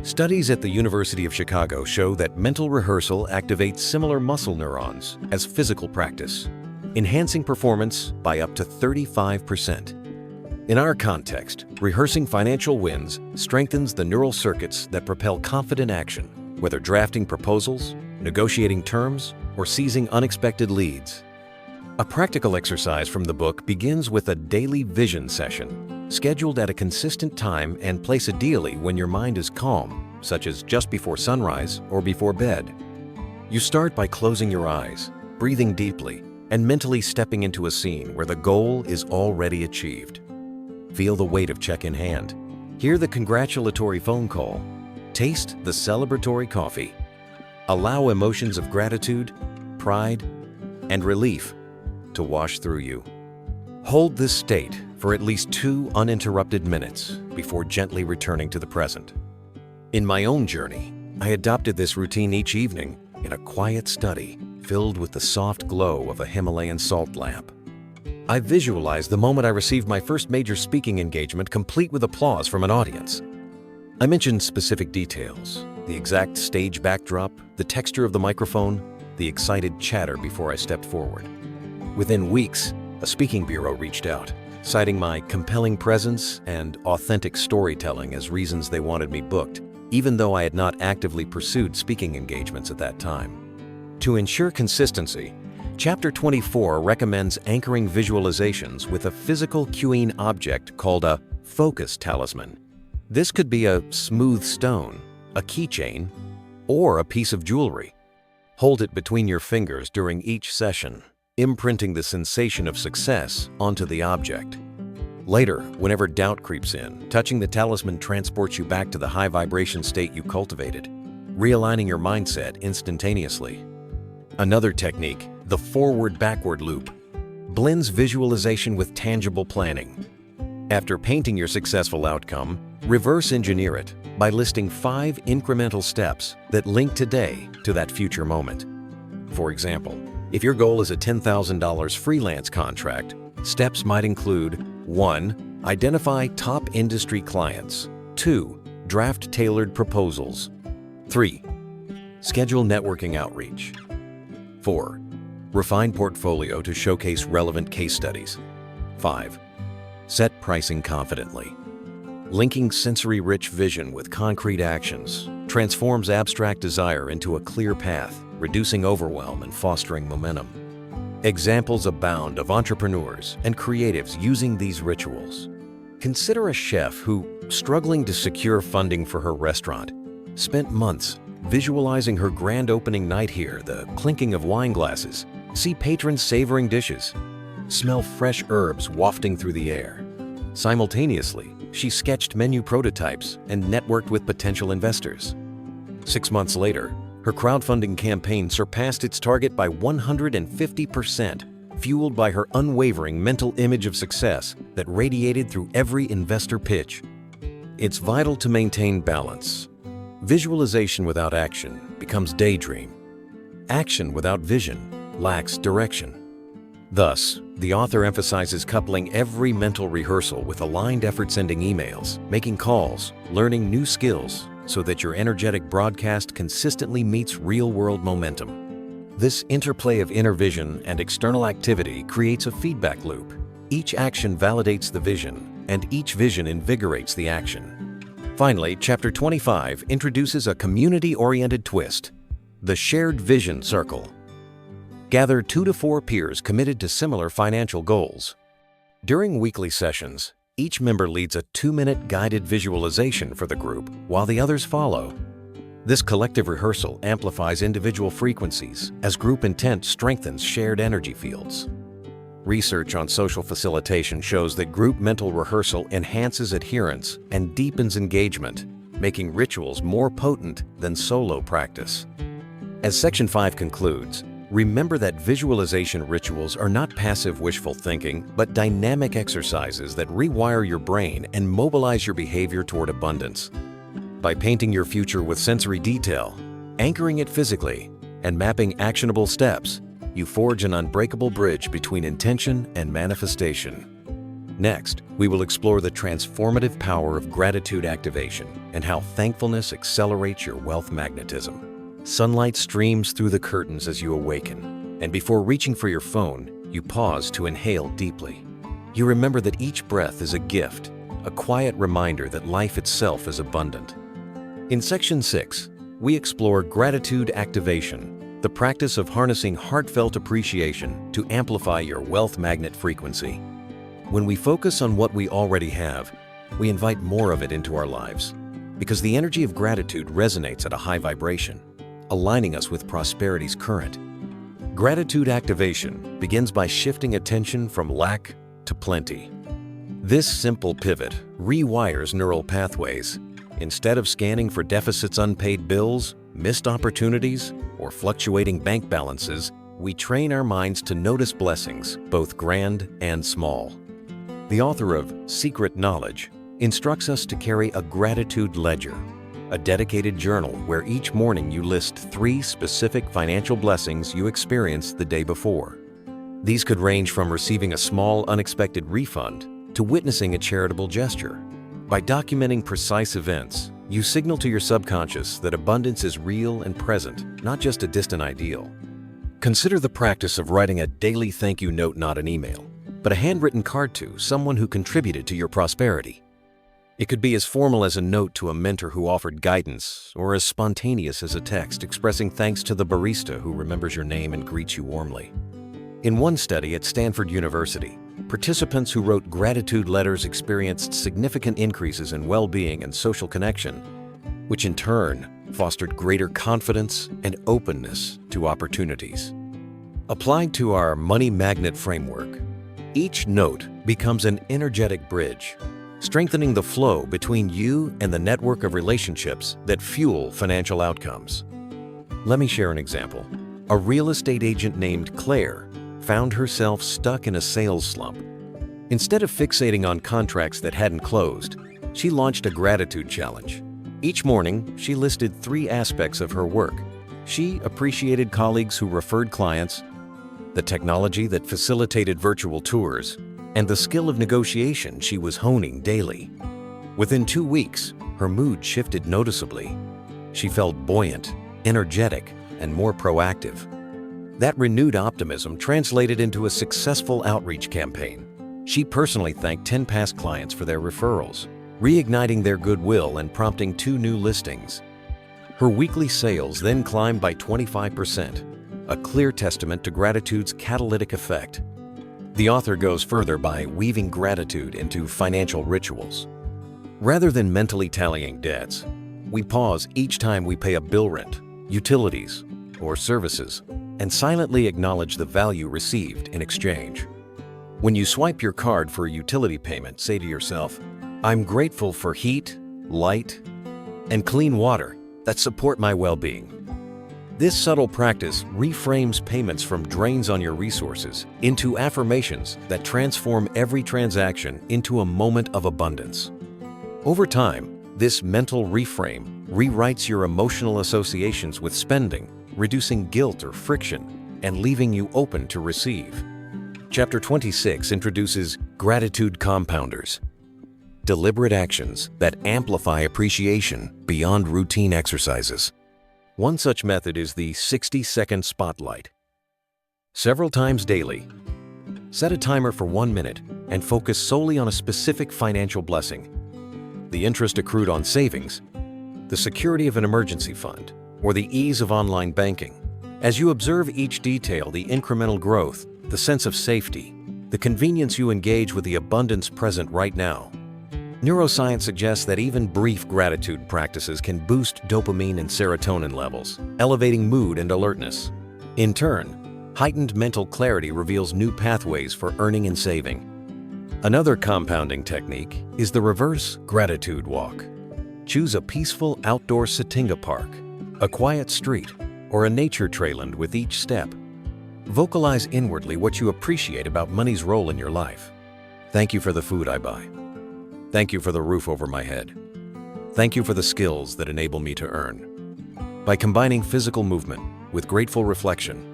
Studies at the University of Chicago show that mental rehearsal activates similar muscle neurons as physical practice, enhancing performance by up to 35%. In our context, rehearsing financial wins strengthens the neural circuits that propel confident action, whether drafting proposals, negotiating terms, or seizing unexpected leads. A practical exercise from the book begins with a daily vision session, scheduled at a consistent time and place ideally when your mind is calm, such as just before sunrise or before bed. You start by closing your eyes, breathing deeply, and mentally stepping into a scene where the goal is already achieved. Feel the weight of check in hand. Hear the congratulatory phone call. Taste the celebratory coffee. Allow emotions of gratitude, pride, and relief to wash through you. Hold this state for at least 2 uninterrupted minutes before gently returning to the present. In my own journey, I adopted this routine each evening in a quiet study filled with the soft glow of a Himalayan salt lamp. I visualized the moment I received my first major speaking engagement, complete with applause from an audience. I mentioned specific details, the exact stage backdrop, the texture of the microphone, the excited chatter before I stepped forward. Within weeks, a speaking bureau reached out, citing my compelling presence and authentic storytelling as reasons they wanted me booked, even though I had not actively pursued speaking engagements at that time. To ensure consistency, Chapter 24 recommends anchoring visualizations with a physical cueing object called a focus talisman. This could be a smooth stone, a keychain, or a piece of jewelry. Hold it between your fingers during each session, imprinting the sensation of success onto the object. Later, whenever doubt creeps in, touching the talisman transports you back to the high vibration state you cultivated, realigning your mindset instantaneously. Another technique, the forward-backward loop, blends visualization with tangible planning. After painting your successful outcome, reverse engineer it by listing 5 incremental steps that link today to that future moment. For example, if your goal is a $10,000 freelance contract, steps might include 1. Identify top industry clients. 2. Draft tailored proposals. 3. Schedule networking outreach. 4. Refine portfolio to showcase relevant case studies. 5. Set pricing confidently. Linking sensory-rich vision with concrete actions transforms abstract desire into a clear path, reducing overwhelm and fostering momentum. Examples abound of entrepreneurs and creatives using these rituals. Consider a chef who, struggling to secure funding for her restaurant, spent months visualizing her grand opening night. Hear the clinking of wine glasses, see patrons savoring dishes, smell fresh herbs wafting through the air. Simultaneously, she sketched menu prototypes and networked with potential investors. 6 months later, her crowdfunding campaign surpassed its target by 150%, fueled by her unwavering mental image of success that radiated through every investor pitch. It's vital to maintain balance. Visualization without action becomes daydream. Action without vision lacks direction. Thus, the author emphasizes coupling every mental rehearsal with aligned effort-sending emails, making calls, learning new skills, so that your energetic broadcast consistently meets real-world momentum. This interplay of inner vision and external activity creates a feedback loop. Each action validates the vision, and each vision invigorates the action. Finally, Chapter 25 introduces a community-oriented twist, the shared vision circle. Gather 2 to 4 peers committed to similar financial goals. During weekly sessions, each member leads a 2-minute guided visualization for the group while the others follow. This collective rehearsal amplifies individual frequencies as group intent strengthens shared energy fields. Research on social facilitation shows that group mental rehearsal enhances adherence and deepens engagement, making rituals more potent than solo practice. As Section 5 concludes, remember that visualization rituals are not passive wishful thinking, but dynamic exercises that rewire your brain and mobilize your behavior toward abundance. By painting your future with sensory detail, anchoring it physically, and mapping actionable steps, you forge an unbreakable bridge between intention and manifestation. Next, we will explore the transformative power of gratitude activation and how thankfulness accelerates your wealth magnetism. Sunlight streams through the curtains as you awaken, and before reaching for your phone, you pause to inhale deeply. You remember that each breath is a gift, a quiet reminder that life itself is abundant. In Section 6, we explore gratitude activation, the practice of harnessing heartfelt appreciation to amplify your wealth magnet frequency. When we focus on what we already have, we invite more of it into our lives, because the energy of gratitude resonates at a high vibration, aligning us with prosperity's current. Gratitude activation begins by shifting attention from lack to plenty. This simple pivot rewires neural pathways. Instead of scanning for deficits, unpaid bills, missed opportunities, or fluctuating bank balances, we train our minds to notice blessings, both grand and small. The author of Secret Knowledge instructs us to carry a gratitude ledger, a dedicated journal where each morning you list 3 specific financial blessings you experienced the day before. These could range from receiving a small, unexpected refund to witnessing a charitable gesture. By documenting precise events, you signal to your subconscious that abundance is real and present, not just a distant ideal. Consider the practice of writing a daily thank you note, not an email, but a handwritten card to someone who contributed to your prosperity. It could be as formal as a note to a mentor who offered guidance, or as spontaneous as a text expressing thanks to the barista who remembers your name and greets you warmly. In one study at Stanford University, participants who wrote gratitude letters experienced significant increases in well-being and social connection, which in turn fostered greater confidence and openness to opportunities. Applied to our money magnet framework, each note becomes an energetic bridge, strengthening the flow between you and the network of relationships that fuel financial outcomes. Let me share an example. A real estate agent named Claire found herself stuck in a sales slump. Instead of fixating on contracts that hadn't closed, she launched a gratitude challenge. Each morning, she listed 3 aspects of her work. She appreciated colleagues who referred clients, the technology that facilitated virtual tours, and the skill of negotiation she was honing daily. Within 2 weeks, her mood shifted noticeably. She felt buoyant, energetic, and more proactive. That renewed optimism translated into a successful outreach campaign. She personally thanked 10 past clients for their referrals, reigniting their goodwill and prompting 2 new listings. Her weekly sales then climbed by 25%, a clear testament to gratitude's catalytic effect. The author goes further by weaving gratitude into financial rituals. Rather than mentally tallying debts, we pause each time we pay a bill, rent, utilities, or services, and silently acknowledge the value received in exchange. When you swipe your card for a utility payment, say to yourself, "I'm grateful for heat, light, and clean water that support my well-being." This subtle practice reframes payments from drains on your resources into affirmations that transform every transaction into a moment of abundance. Over time, this mental reframe rewrites your emotional associations with spending, reducing guilt or friction, and leaving you open to receive. Chapter 26 introduces gratitude compounders, deliberate actions that amplify appreciation beyond routine exercises. One such method is the 60-second spotlight. Several times daily, set a timer for 1 minute and focus solely on a specific financial blessing: the interest accrued on savings, the security of an emergency fund, or the ease of online banking. As you observe each detail, the incremental growth, the sense of safety, the convenience, you engage with the abundance present right now. Neuroscience suggests that even brief gratitude practices can boost dopamine and serotonin levels, elevating mood and alertness. In turn, Heightened mental clarity reveals new pathways for earning and saving. Another compounding technique is the reverse gratitude walk. Choose a peaceful outdoor Satinga park, a quiet street, or a nature trailland with each step. Vocalize inwardly what you appreciate about money's role in your life. Thank you for the food I buy. Thank you for the roof over my head. Thank you for the skills that enable me to earn. By combining physical movement with grateful reflection,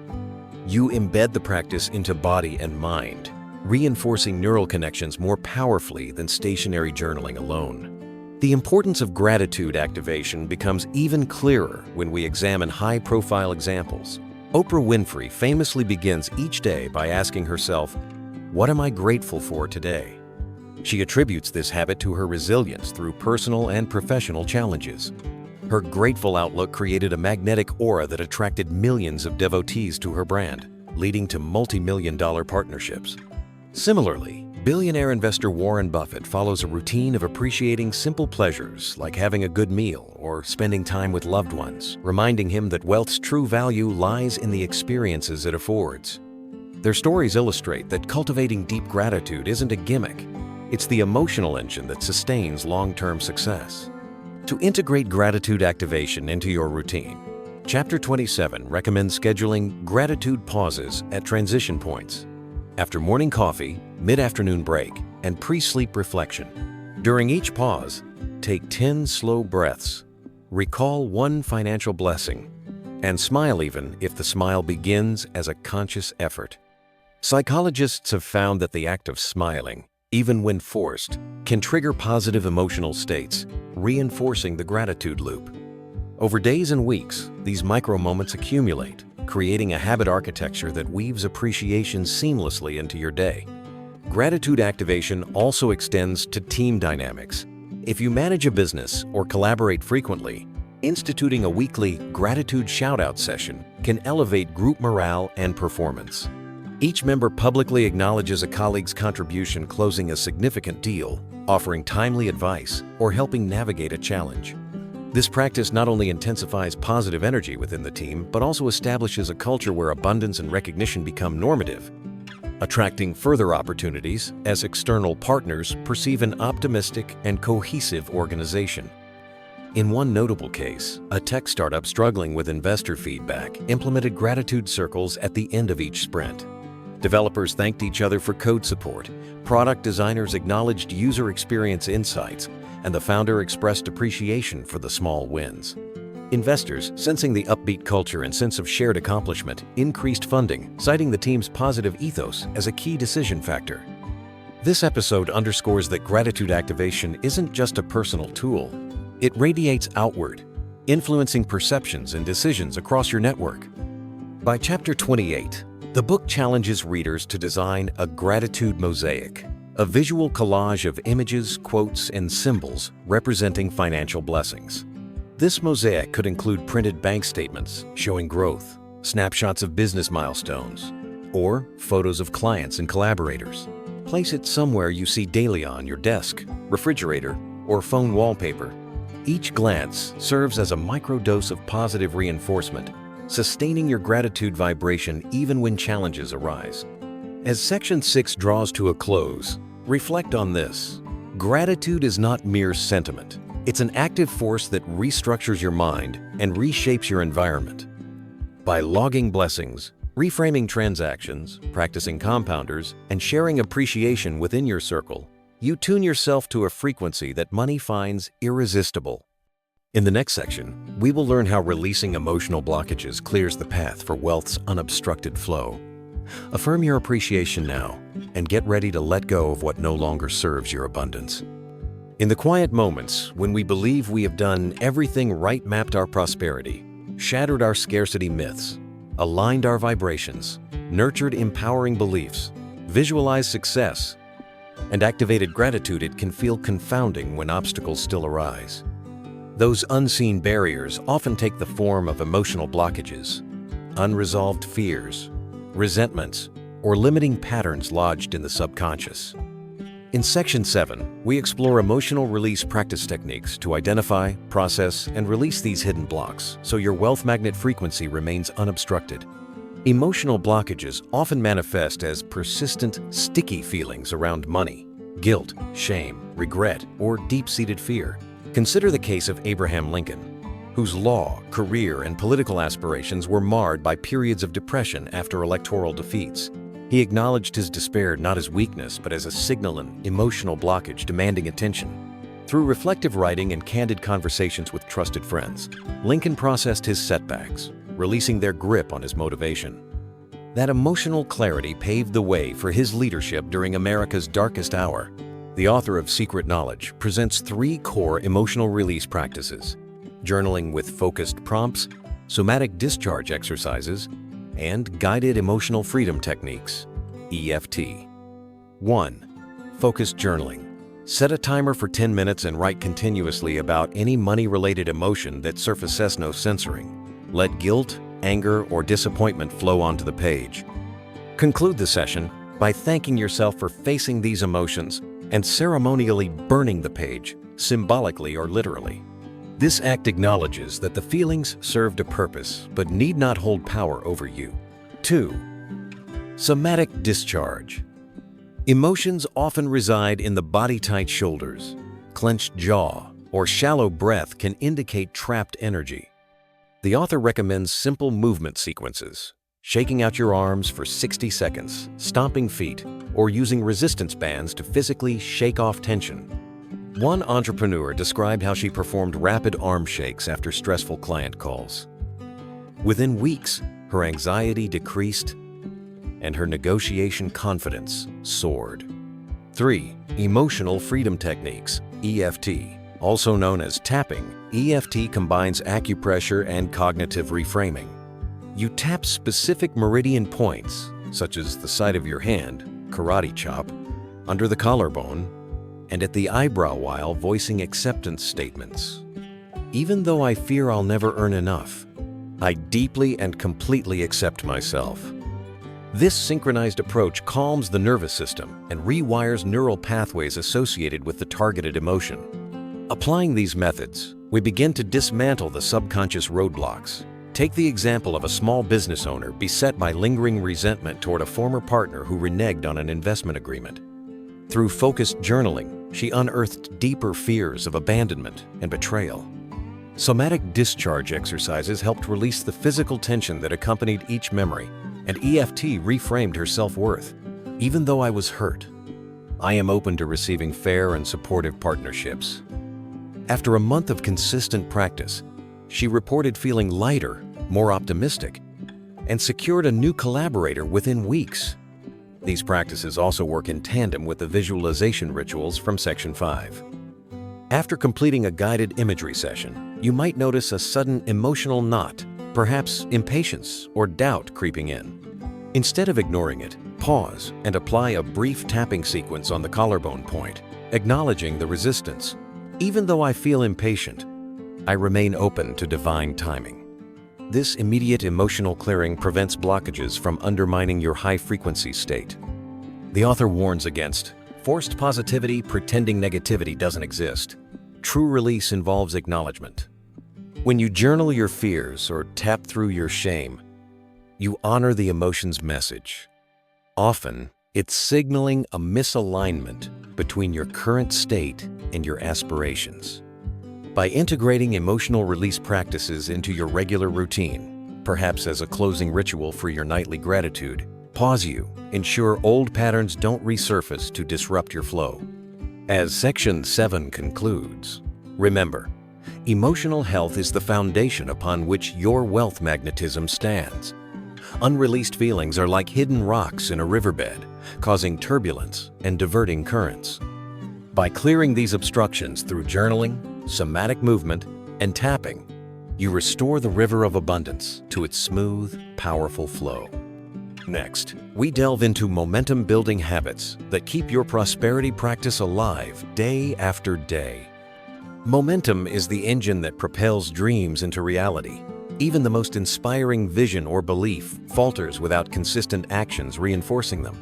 you embed the practice into body and mind, reinforcing neural connections more powerfully than stationary journaling alone. The importance of gratitude activation becomes even clearer when we examine high-profile examples. Oprah Winfrey famously begins each day by asking herself, "What am I grateful for today?" She attributes this habit to her resilience through personal and professional challenges. Her grateful outlook created a magnetic aura that attracted millions of devotees to her brand, leading to multi-million-dollar partnerships. Similarly, billionaire investor Warren Buffett follows a routine of appreciating simple pleasures like having a good meal or spending time with loved ones, reminding him that wealth's true value lies in the experiences it affords. Their stories illustrate that cultivating deep gratitude isn't a gimmick. It's the emotional engine that sustains long-term success. To integrate gratitude activation into your routine, Chapter 27 recommends scheduling gratitude pauses at transition points. After morning coffee, mid-afternoon break, and pre-sleep reflection. During each pause, take 10 slow breaths. Recall one financial blessing, and smile even if the smile begins as a conscious effort. Psychologists have found that the act of smiling, even when forced, can trigger positive emotional states, reinforcing the gratitude loop. Over days and weeks, these micro-moments accumulate, creating a habit architecture that weaves appreciation seamlessly into your day. Gratitude activation also extends to team dynamics. If you manage a business or collaborate frequently, instituting a weekly gratitude shout-out session can elevate group morale and performance. Each member publicly acknowledges a colleague's contribution, closing a significant deal, offering timely advice, or helping navigate a challenge. This practice not only intensifies positive energy within the team, but also establishes a culture where abundance and recognition become normative, attracting further opportunities as external partners perceive an optimistic and cohesive organization. In one notable case, a tech startup struggling with investor feedback implemented gratitude circles at the end of each sprint. Developers thanked each other for code support, product designers acknowledged user experience insights, and the founder expressed appreciation for the small wins. Investors, sensing the upbeat culture and sense of shared accomplishment, increased funding, citing the team's positive ethos as a key decision factor. This episode underscores that gratitude activation isn't just a personal tool. It radiates outward, influencing perceptions and decisions across your network. By Chapter 28, the book challenges readers to design a gratitude mosaic, a visual collage of images, quotes, and symbols representing financial blessings. This mosaic could include printed bank statements showing growth, snapshots of business milestones, or photos of clients and collaborators. Place it somewhere you see daily on your desk, refrigerator, or phone wallpaper. Each glance serves as a microdose of positive reinforcement, sustaining your gratitude vibration even when challenges arise. As Section 6 draws to a close, reflect on this. Gratitude is not mere sentiment. It's an active force that restructures your mind and reshapes your environment. By logging blessings, reframing transactions, practicing compounders, and sharing appreciation within your circle, you tune yourself to a frequency that money finds irresistible. In the next section, we will learn how releasing emotional blockages clears the path for wealth's unobstructed flow. Affirm your appreciation now, and get ready to let go of what no longer serves your abundance. In the quiet moments when we believe we have done everything right, mapped our prosperity, shattered our scarcity myths, aligned our vibrations, nurtured empowering beliefs, visualized success, and activated gratitude, it can feel confounding when obstacles still arise. Those unseen barriers often take the form of emotional blockages, unresolved fears, resentments, or limiting patterns lodged in the subconscious. In Section 7, we explore emotional release practice techniques to identify, process, and release these hidden blocks so your wealth magnet frequency remains unobstructed. Emotional blockages often manifest as persistent, sticky feelings around money, guilt, shame, regret, or deep-seated fear. Consider the case of Abraham Lincoln, whose law, career, and political aspirations were marred by periods of depression after electoral defeats. He acknowledged his despair not as weakness, but as a signal and emotional blockage demanding attention. Through reflective writing and candid conversations with trusted friends, Lincoln processed his setbacks, releasing their grip on his motivation. That emotional clarity paved the way for his leadership during America's darkest hour. The author of Secret Knowledge presents 3 core emotional release practices: journaling with focused prompts, somatic discharge exercises, and guided emotional freedom techniques, EFT. 1. Focused journaling. Set a timer for 10 minutes and write continuously about any money-related emotion that surfaces no censoring. Let guilt, anger, or disappointment flow onto the page. Conclude the session by thanking yourself for facing these emotions and ceremonially burning the page, symbolically or literally. This act acknowledges that the feelings served a purpose but need not hold power over you. 2. Somatic discharge. Emotions often reside in the body-tight shoulders. Clenched jaw or shallow breath can indicate trapped energy. The author recommends simple movement sequences: shaking out your arms for 60 seconds, stomping feet, or using resistance bands to physically shake off tension. One entrepreneur described how she performed rapid arm shakes after stressful client calls. Within weeks, her anxiety decreased and her negotiation confidence soared. 3. Emotional freedom techniques, EFT. Also known as tapping, EFT combines acupressure and cognitive reframing. You tap specific meridian points, such as the side of your hand, karate chop, under the collarbone, and at the eyebrow while voicing acceptance statements. Even though I fear I'll never earn enough, I deeply and completely accept myself. This synchronized approach calms the nervous system and rewires neural pathways associated with the targeted emotion. Applying these methods, we begin to dismantle the subconscious roadblocks. Take the example of a small business owner beset by lingering resentment toward a former partner who reneged on an investment agreement. Through focused journaling, she unearthed deeper fears of abandonment and betrayal. Somatic discharge exercises helped release the physical tension that accompanied each memory, and EFT reframed her self-worth. Even though I was hurt, I am open to receiving fair and supportive partnerships. After a month of consistent practice, she reported feeling lighter, more optimistic, and secured a new collaborator within weeks. These practices also work in tandem with the visualization rituals from Section 5. After completing a guided imagery session, you might notice a sudden emotional knot, perhaps impatience or doubt creeping in. Instead of ignoring it, pause and apply a brief tapping sequence on the collarbone point, acknowledging the resistance. Even though I feel impatient, I remain open to divine timing. This immediate emotional clearing prevents blockages from undermining your high-frequency state. The author warns against forced positivity pretending negativity doesn't exist. True release involves acknowledgement. When you journal your fears or tap through your shame, you honor the emotion's message. Often, it's signaling a misalignment between your current state and your aspirations. By integrating emotional release practices into your regular routine, perhaps as a closing ritual for your nightly gratitude, pause you, ensure old patterns don't resurface to disrupt your flow. As Section 7 concludes, remember, emotional health is the foundation upon which your wealth magnetism stands. Unreleased feelings are like hidden rocks in a riverbed, causing turbulence and diverting currents. By clearing these obstructions through journaling, somatic movement, and tapping, you restore the river of abundance to its smooth, powerful flow. Next, we delve into momentum-building habits that keep your prosperity practice alive day after day. Momentum is the engine that propels dreams into reality. Even the most inspiring vision or belief falters without consistent actions reinforcing them.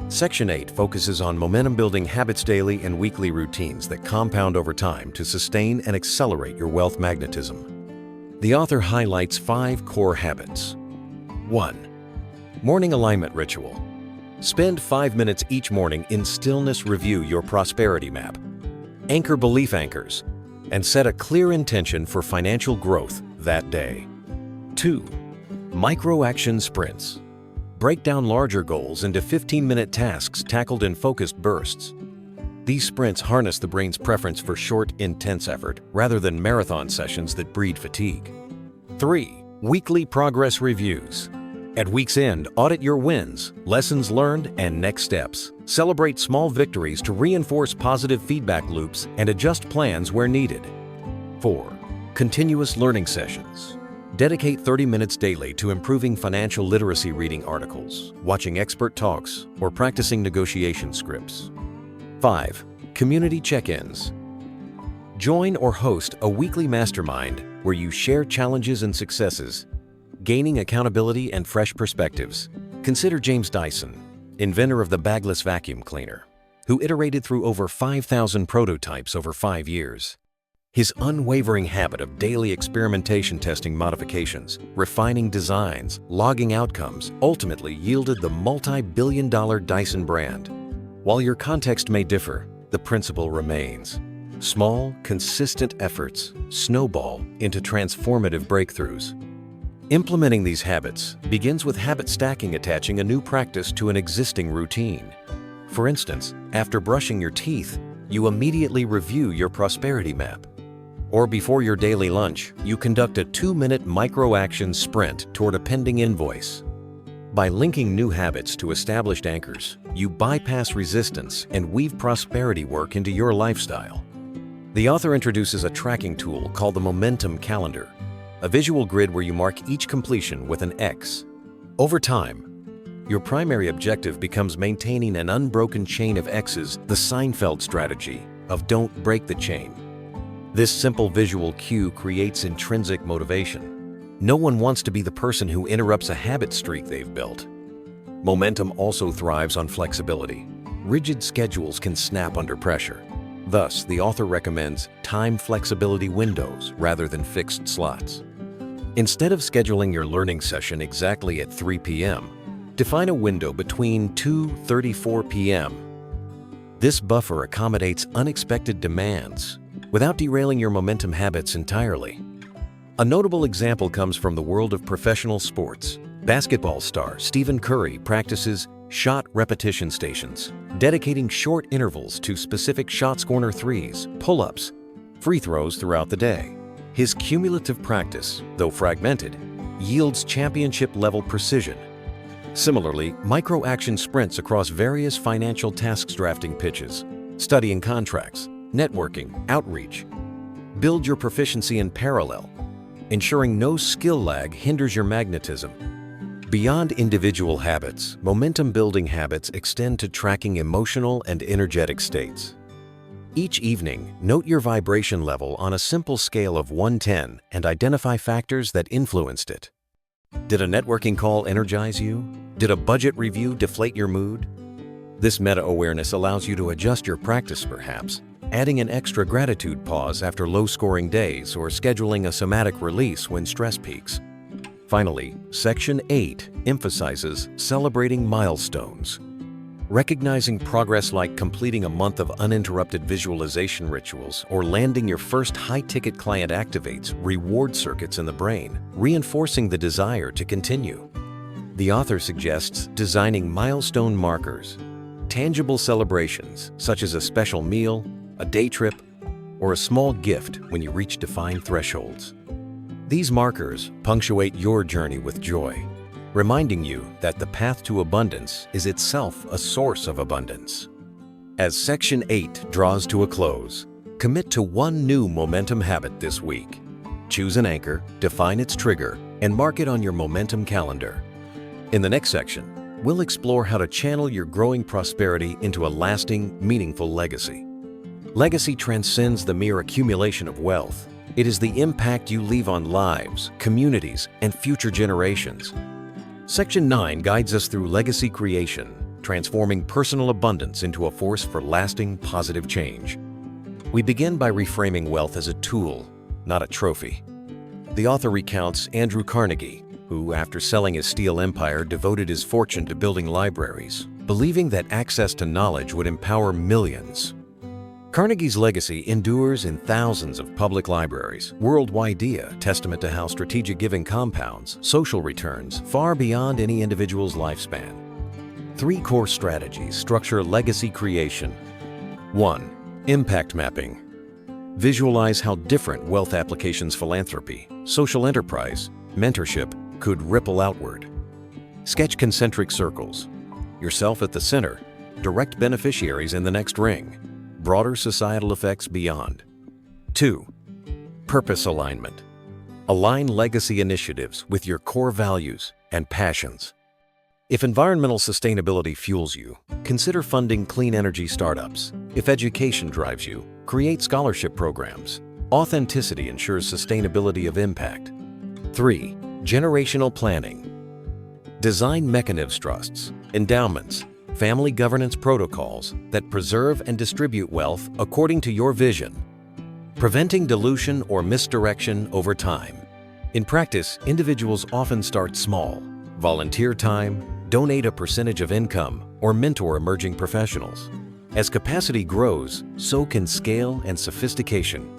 Section 8 focuses on momentum-building habits, daily and weekly routines that compound over time to sustain and accelerate your wealth magnetism. The author highlights 5 core habits. 1. Morning Alignment Ritual. Spend 5 minutes each morning in stillness. Review your prosperity map. Anchor belief anchors and set a clear intention for financial growth that day. 2. Micro-action sprints. Break down larger goals into 15-minute tasks tackled in focused bursts. These sprints harness the brain's preference for short, intense effort rather than marathon sessions that breed fatigue. 3. Weekly progress reviews. At week's end, audit your wins, lessons learned, and next steps. Celebrate small victories to reinforce positive feedback loops and adjust plans where needed. 4. Continuous learning sessions. Dedicate 30 minutes daily to improving financial literacy, reading articles, watching expert talks, or practicing negotiation scripts. 5. Community check-ins. Join or host a weekly mastermind where you share challenges and successes, gaining accountability and fresh perspectives. Consider James Dyson, inventor of the bagless vacuum cleaner, who iterated through over 5,000 prototypes over 5 years. His unwavering habit of daily experimentation, testing modifications, refining designs, logging outcomes, ultimately yielded the multi-billion-dollar Dyson brand. While your context may differ, the principle remains. Small, consistent efforts snowball into transformative breakthroughs. Implementing these habits begins with habit stacking, attaching a new practice to an existing routine. For instance, after brushing your teeth, you immediately review your prosperity map. Or before your daily lunch, you conduct a 2-minute micro-action sprint toward a pending invoice. By linking new habits to established anchors, you bypass resistance and weave prosperity work into your lifestyle. The author introduces a tracking tool called the Momentum Calendar, a visual grid where you mark each completion with an X. Over time, your primary objective becomes maintaining an unbroken chain of X's, the Seinfeld strategy of don't break the chain. This simple visual cue creates intrinsic motivation. No one wants to be the person who interrupts a habit streak they've built. Momentum also thrives on flexibility. Rigid schedules can snap under pressure. Thus, the author recommends time flexibility windows rather than fixed slots. Instead of scheduling your learning session exactly at 3 p.m., define a window between 2:34 p.m. This buffer accommodates unexpected demands without derailing your momentum habits entirely. A notable example comes from the world of professional sports. Basketball star Stephen Curry practices shot repetition stations, dedicating short intervals to specific shots, corner threes, pull-ups, free throws throughout the day. His cumulative practice, though fragmented, yields championship-level precision. Similarly, micro-action sprints across various financial tasks, drafting pitches, studying contracts, networking, outreach. Build your proficiency in parallel, ensuring no skill lag hinders your magnetism. Beyond individual habits, momentum-building habits extend to tracking emotional and energetic states. Each evening, note your vibration level on a simple scale of 1-10 and identify factors that influenced it. Did a networking call energize you? Did a budget review deflate your mood? This meta-awareness allows you to adjust your practice, perhaps adding an extra gratitude pause after low-scoring days or scheduling a somatic release when stress peaks. Finally, Section 8 emphasizes celebrating milestones. Recognizing progress like completing a month of uninterrupted visualization rituals or landing your first high-ticket client activates reward circuits in the brain, reinforcing the desire to continue. The author suggests designing milestone markers, tangible celebrations such as a special meal, a day trip, or a small gift when you reach defined thresholds. These markers punctuate your journey with joy, reminding you that the path to abundance is itself a source of abundance. As Section 8 draws to a close, commit to one new momentum habit this week. Choose an anchor, define its trigger, and mark it on your momentum calendar. In the next section, we'll explore how to channel your growing prosperity into a lasting, meaningful legacy. Legacy transcends the mere accumulation of wealth. It is the impact you leave on lives, communities, and future generations. Section 9 guides us through legacy creation, transforming personal abundance into a force for lasting, positive change. We begin by reframing wealth as a tool, not a trophy. The author recounts Andrew Carnegie, who, after selling his steel empire, devoted his fortune to building libraries, believing that access to knowledge would empower millions. Carnegie's legacy endures in thousands of public libraries worldwide, a testament to how strategic giving compounds social returns far beyond any individual's lifespan. 3 core strategies structure legacy creation. 1. Impact mapping. Visualize how different wealth applications, philanthropy, social enterprise, mentorship could ripple outward. Sketch concentric circles. Yourself at the center, direct beneficiaries in the next ring, broader societal effects beyond. 2. Purpose alignment. Align legacy initiatives with your core values and passions. If environmental sustainability fuels you, consider funding clean energy startups. If education drives you, create scholarship programs. Authenticity ensures sustainability of impact. 3. Generational planning. Design mechanisms, trusts, endowments, family governance protocols that preserve and distribute wealth according to your vision, preventing dilution or misdirection over time. In practice, individuals often start small. Volunteer time, donate a percentage of income, or mentor emerging professionals. As capacity grows, so can scale and sophistication.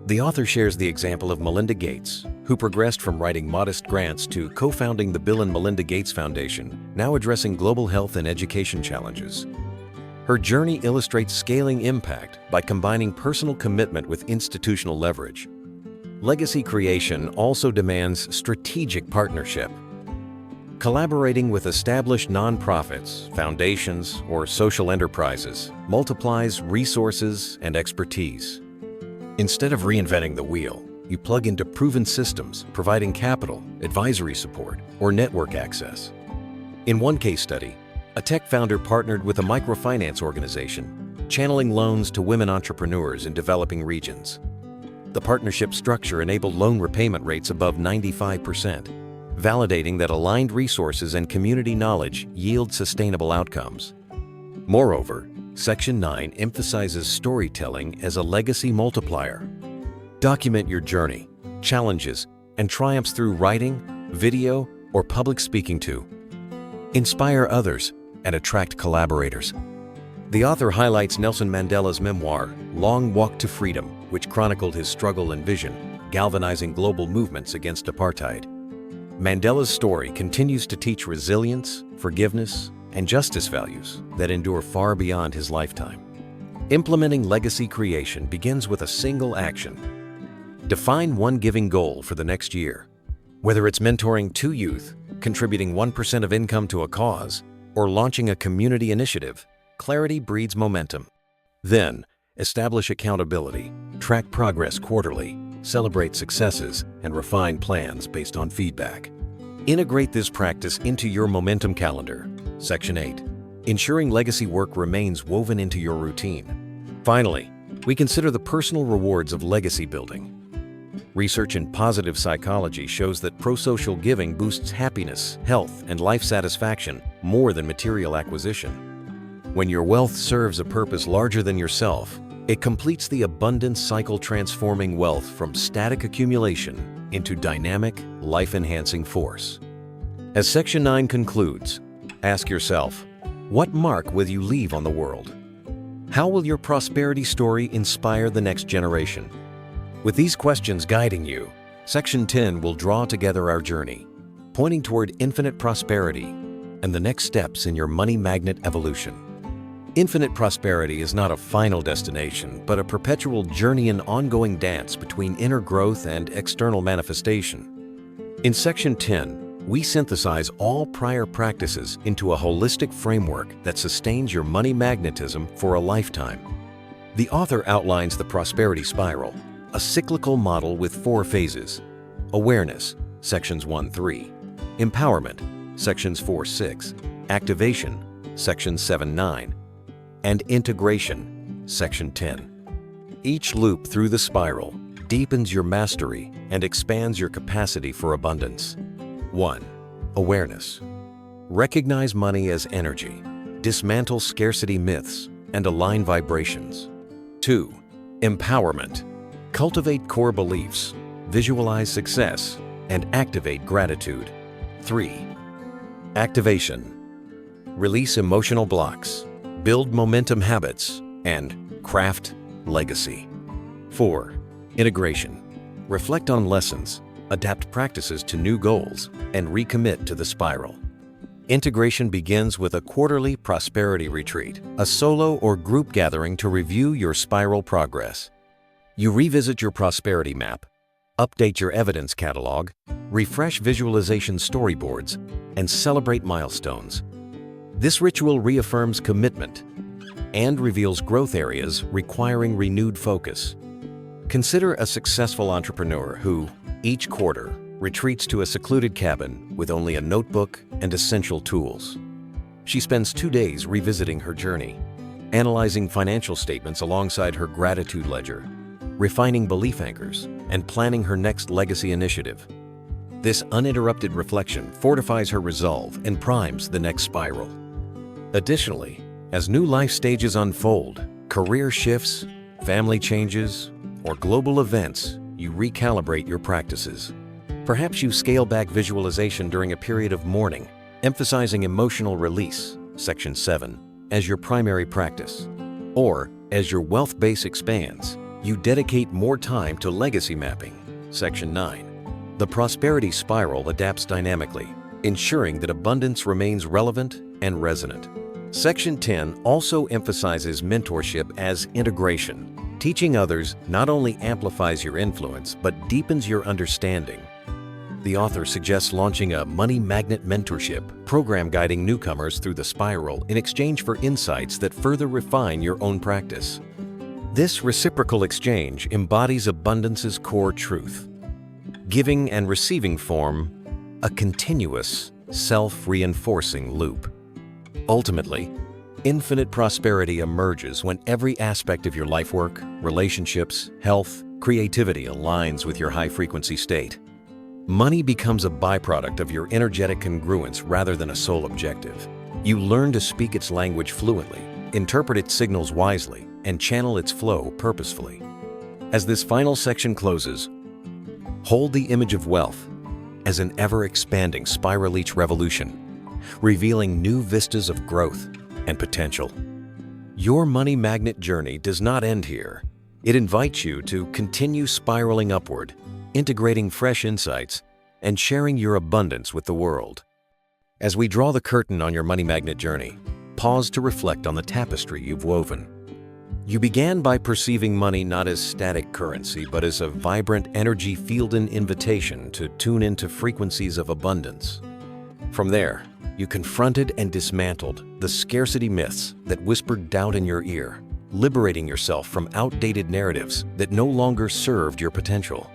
The author shares the example of Melinda Gates, who progressed from writing modest grants to co-founding the Bill and Melinda Gates Foundation, now addressing global health and education challenges. Her journey illustrates scaling impact by combining personal commitment with institutional leverage. Legacy creation also demands strategic partnership. Collaborating with established nonprofits, foundations, or social enterprises multiplies resources and expertise. Instead of reinventing the wheel, you plug into proven systems, providing capital, advisory support, or network access. In one case study, a tech founder partnered with a microfinance organization, channeling loans to women entrepreneurs in developing regions. The partnership structure enabled loan repayment rates above 95%, validating that aligned resources and community knowledge yield sustainable outcomes. Moreover, Section 9 emphasizes storytelling as a legacy multiplier. Document your journey, challenges, and triumphs through writing, video, or public speaking to inspire others and attract collaborators. The author highlights Nelson Mandela's memoir, Long Walk to Freedom, which chronicled his struggle and vision, galvanizing global movements against apartheid. Mandela's story continues to teach resilience, forgiveness, and justice values that endure far beyond his lifetime. Implementing legacy creation begins with a single action. Define one giving goal for the next year. Whether it's mentoring 2 youth, contributing 1% of income to a cause, or launching a community initiative, clarity breeds momentum. Then, establish accountability, track progress quarterly, celebrate successes, and refine plans based on feedback. Integrate this practice into your momentum calendar. Section 8. Ensuring legacy work remains woven into your routine. Finally, we consider the personal rewards of legacy building. Research in positive psychology shows that pro-social giving boosts happiness, health, and life satisfaction more than material acquisition. When your wealth serves a purpose larger than yourself, it completes the abundance cycle, transforming wealth from static accumulation into dynamic, life-enhancing force. As Section 9 concludes, ask yourself, what mark will you leave on the world? How will your prosperity story inspire the next generation? With these questions guiding you, Section 10 will draw together our journey, pointing toward infinite prosperity and the next steps in your money magnet evolution. Infinite prosperity is not a final destination, but a perpetual journey and ongoing dance between inner growth and external manifestation. In Section 10, we synthesize all prior practices into a holistic framework that sustains your money magnetism for a lifetime. The author outlines the prosperity spiral, a cyclical model with 4 phases: awareness, sections 1-3, empowerment, sections 4-6, activation, sections 7-9, and integration, section 10. Each loop through the spiral deepens your mastery and expands your capacity for abundance. 1. Awareness. Recognize money as energy, dismantle scarcity myths, and align vibrations. 2. Empowerment. Cultivate core beliefs, visualize success, and activate gratitude. 3. Activation. Release emotional blocks, build momentum habits, and craft legacy. 4. Integration. Reflect on lessons, adapt practices to new goals, and recommit to the spiral. Integration begins with a quarterly prosperity retreat, a solo or group gathering to review your spiral progress. You revisit your prosperity map, update your evidence catalog, refresh visualization storyboards, and celebrate milestones. This ritual reaffirms commitment and reveals growth areas requiring renewed focus. Consider a successful entrepreneur who, each quarter, retreats to a secluded cabin with only a notebook and essential tools. She spends 2 days revisiting her journey, analyzing financial statements alongside her gratitude ledger, refining belief anchors, and planning her next legacy initiative. This uninterrupted reflection fortifies her resolve and primes the next spiral. Additionally, as new life stages unfold, career shifts, family changes, or global events, you recalibrate your practices. Perhaps you scale back visualization during a period of mourning, emphasizing emotional release, Section 7, as your primary practice. Or, as your wealth base expands, you dedicate more time to legacy mapping, Section 9. The prosperity spiral adapts dynamically, ensuring that abundance remains relevant and resonant. Section 10 also emphasizes mentorship as integration. Teaching others not only amplifies your influence, but deepens your understanding. The author suggests launching a money magnet mentorship program guiding newcomers through the spiral in exchange for insights that further refine your own practice. This reciprocal exchange embodies abundance's core truth. Giving and receiving form a continuous, self-reinforcing loop. Ultimately, infinite prosperity emerges when every aspect of your life work, relationships, health, creativity aligns with your high-frequency state. Money becomes a byproduct of your energetic congruence rather than a sole objective. You learn to speak its language fluently, interpret its signals wisely, and channel its flow purposefully. As this final section closes, hold the image of wealth as an ever-expanding spiral-each revolution, revealing new vistas of growth and potential. Your money magnet journey does not end here. It invites you to continue spiraling upward, integrating fresh insights, and sharing your abundance with the world. As we draw the curtain on your money magnet journey, pause to reflect on the tapestry you've woven. You began by perceiving money not as static currency, but as a vibrant energy-fielded invitation to tune into frequencies of abundance. From there, you confronted and dismantled the scarcity myths that whispered doubt in your ear, liberating yourself from outdated narratives that no longer served your potential.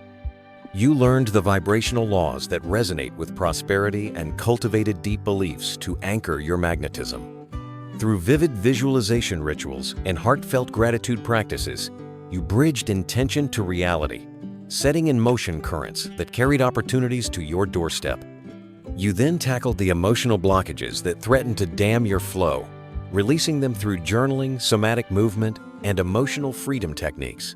You learned the vibrational laws that resonate with prosperity and cultivated deep beliefs to anchor your magnetism. Through vivid visualization rituals and heartfelt gratitude practices, you bridged intention to reality, setting in motion currents that carried opportunities to your doorstep. You then tackled the emotional blockages that threatened to dam your flow, releasing them through journaling, somatic movement, and emotional freedom techniques.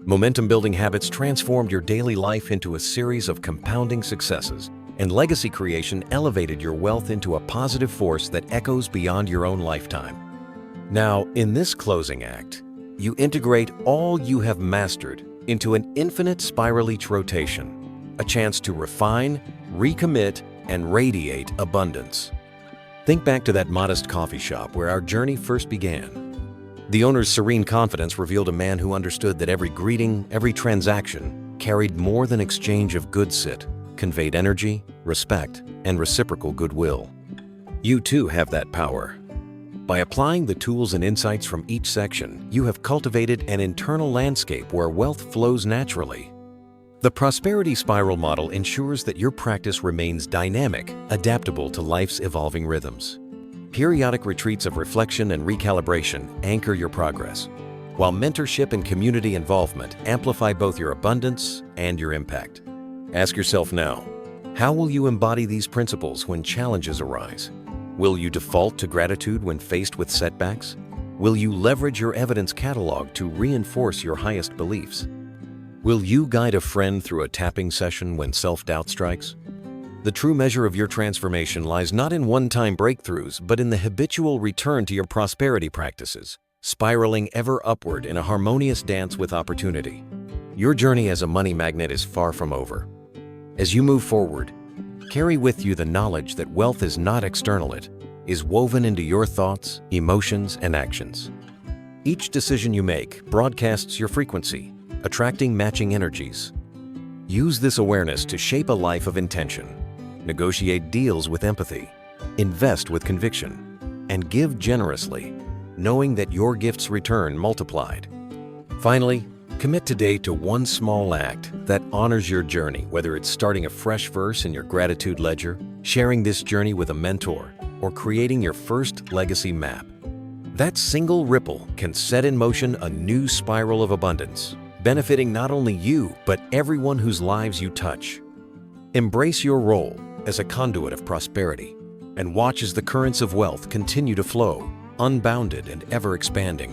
Momentum-building habits transformed your daily life into a series of compounding successes, and legacy creation elevated your wealth into a positive force that echoes beyond your own lifetime. Now, in this closing act, you integrate all you have mastered into an infinite spiral-each rotation, a chance to refine, recommit, and radiate abundance. Think back to that modest coffee shop where our journey first began. The owner's serene confidence revealed a man who understood that every greeting, every transaction, carried more than exchange of goods. It conveyed energy, respect, and reciprocal goodwill. You too have that power. By applying the tools and insights from each section, you have cultivated an internal landscape where wealth flows naturally. The prosperity spiral model ensures that your practice remains dynamic, adaptable to life's evolving rhythms. Periodic retreats of reflection and recalibration anchor your progress, while mentorship and community involvement amplify both your abundance and your impact. Ask yourself now, how will you embody these principles when challenges arise? Will you default to gratitude when faced with setbacks? Will you leverage your evidence catalog to reinforce your highest beliefs? Will you guide a friend through a tapping session when self-doubt strikes? The true measure of your transformation lies not in one-time breakthroughs, but in the habitual return to your prosperity practices, spiraling ever upward in a harmonious dance with opportunity. Your journey as a money magnet is far from over. As you move forward, carry with you the knowledge that wealth is not external, it is woven into your thoughts, emotions, and actions. Each decision you make broadcasts your frequency, attracting matching energies. Use this awareness to shape a life of intention. Negotiate deals with empathy, invest with conviction, and give generously, knowing that your gifts return multiplied. Finally, commit today to one small act that honors your journey, whether it's starting a fresh verse in your gratitude ledger, sharing this journey with a mentor, or creating your first legacy map. That single ripple can set in motion a new spiral of abundance, benefiting not only you, but everyone whose lives you touch. Embrace your role as a conduit of prosperity, and watch as the currents of wealth continue to flow, unbounded and ever expanding.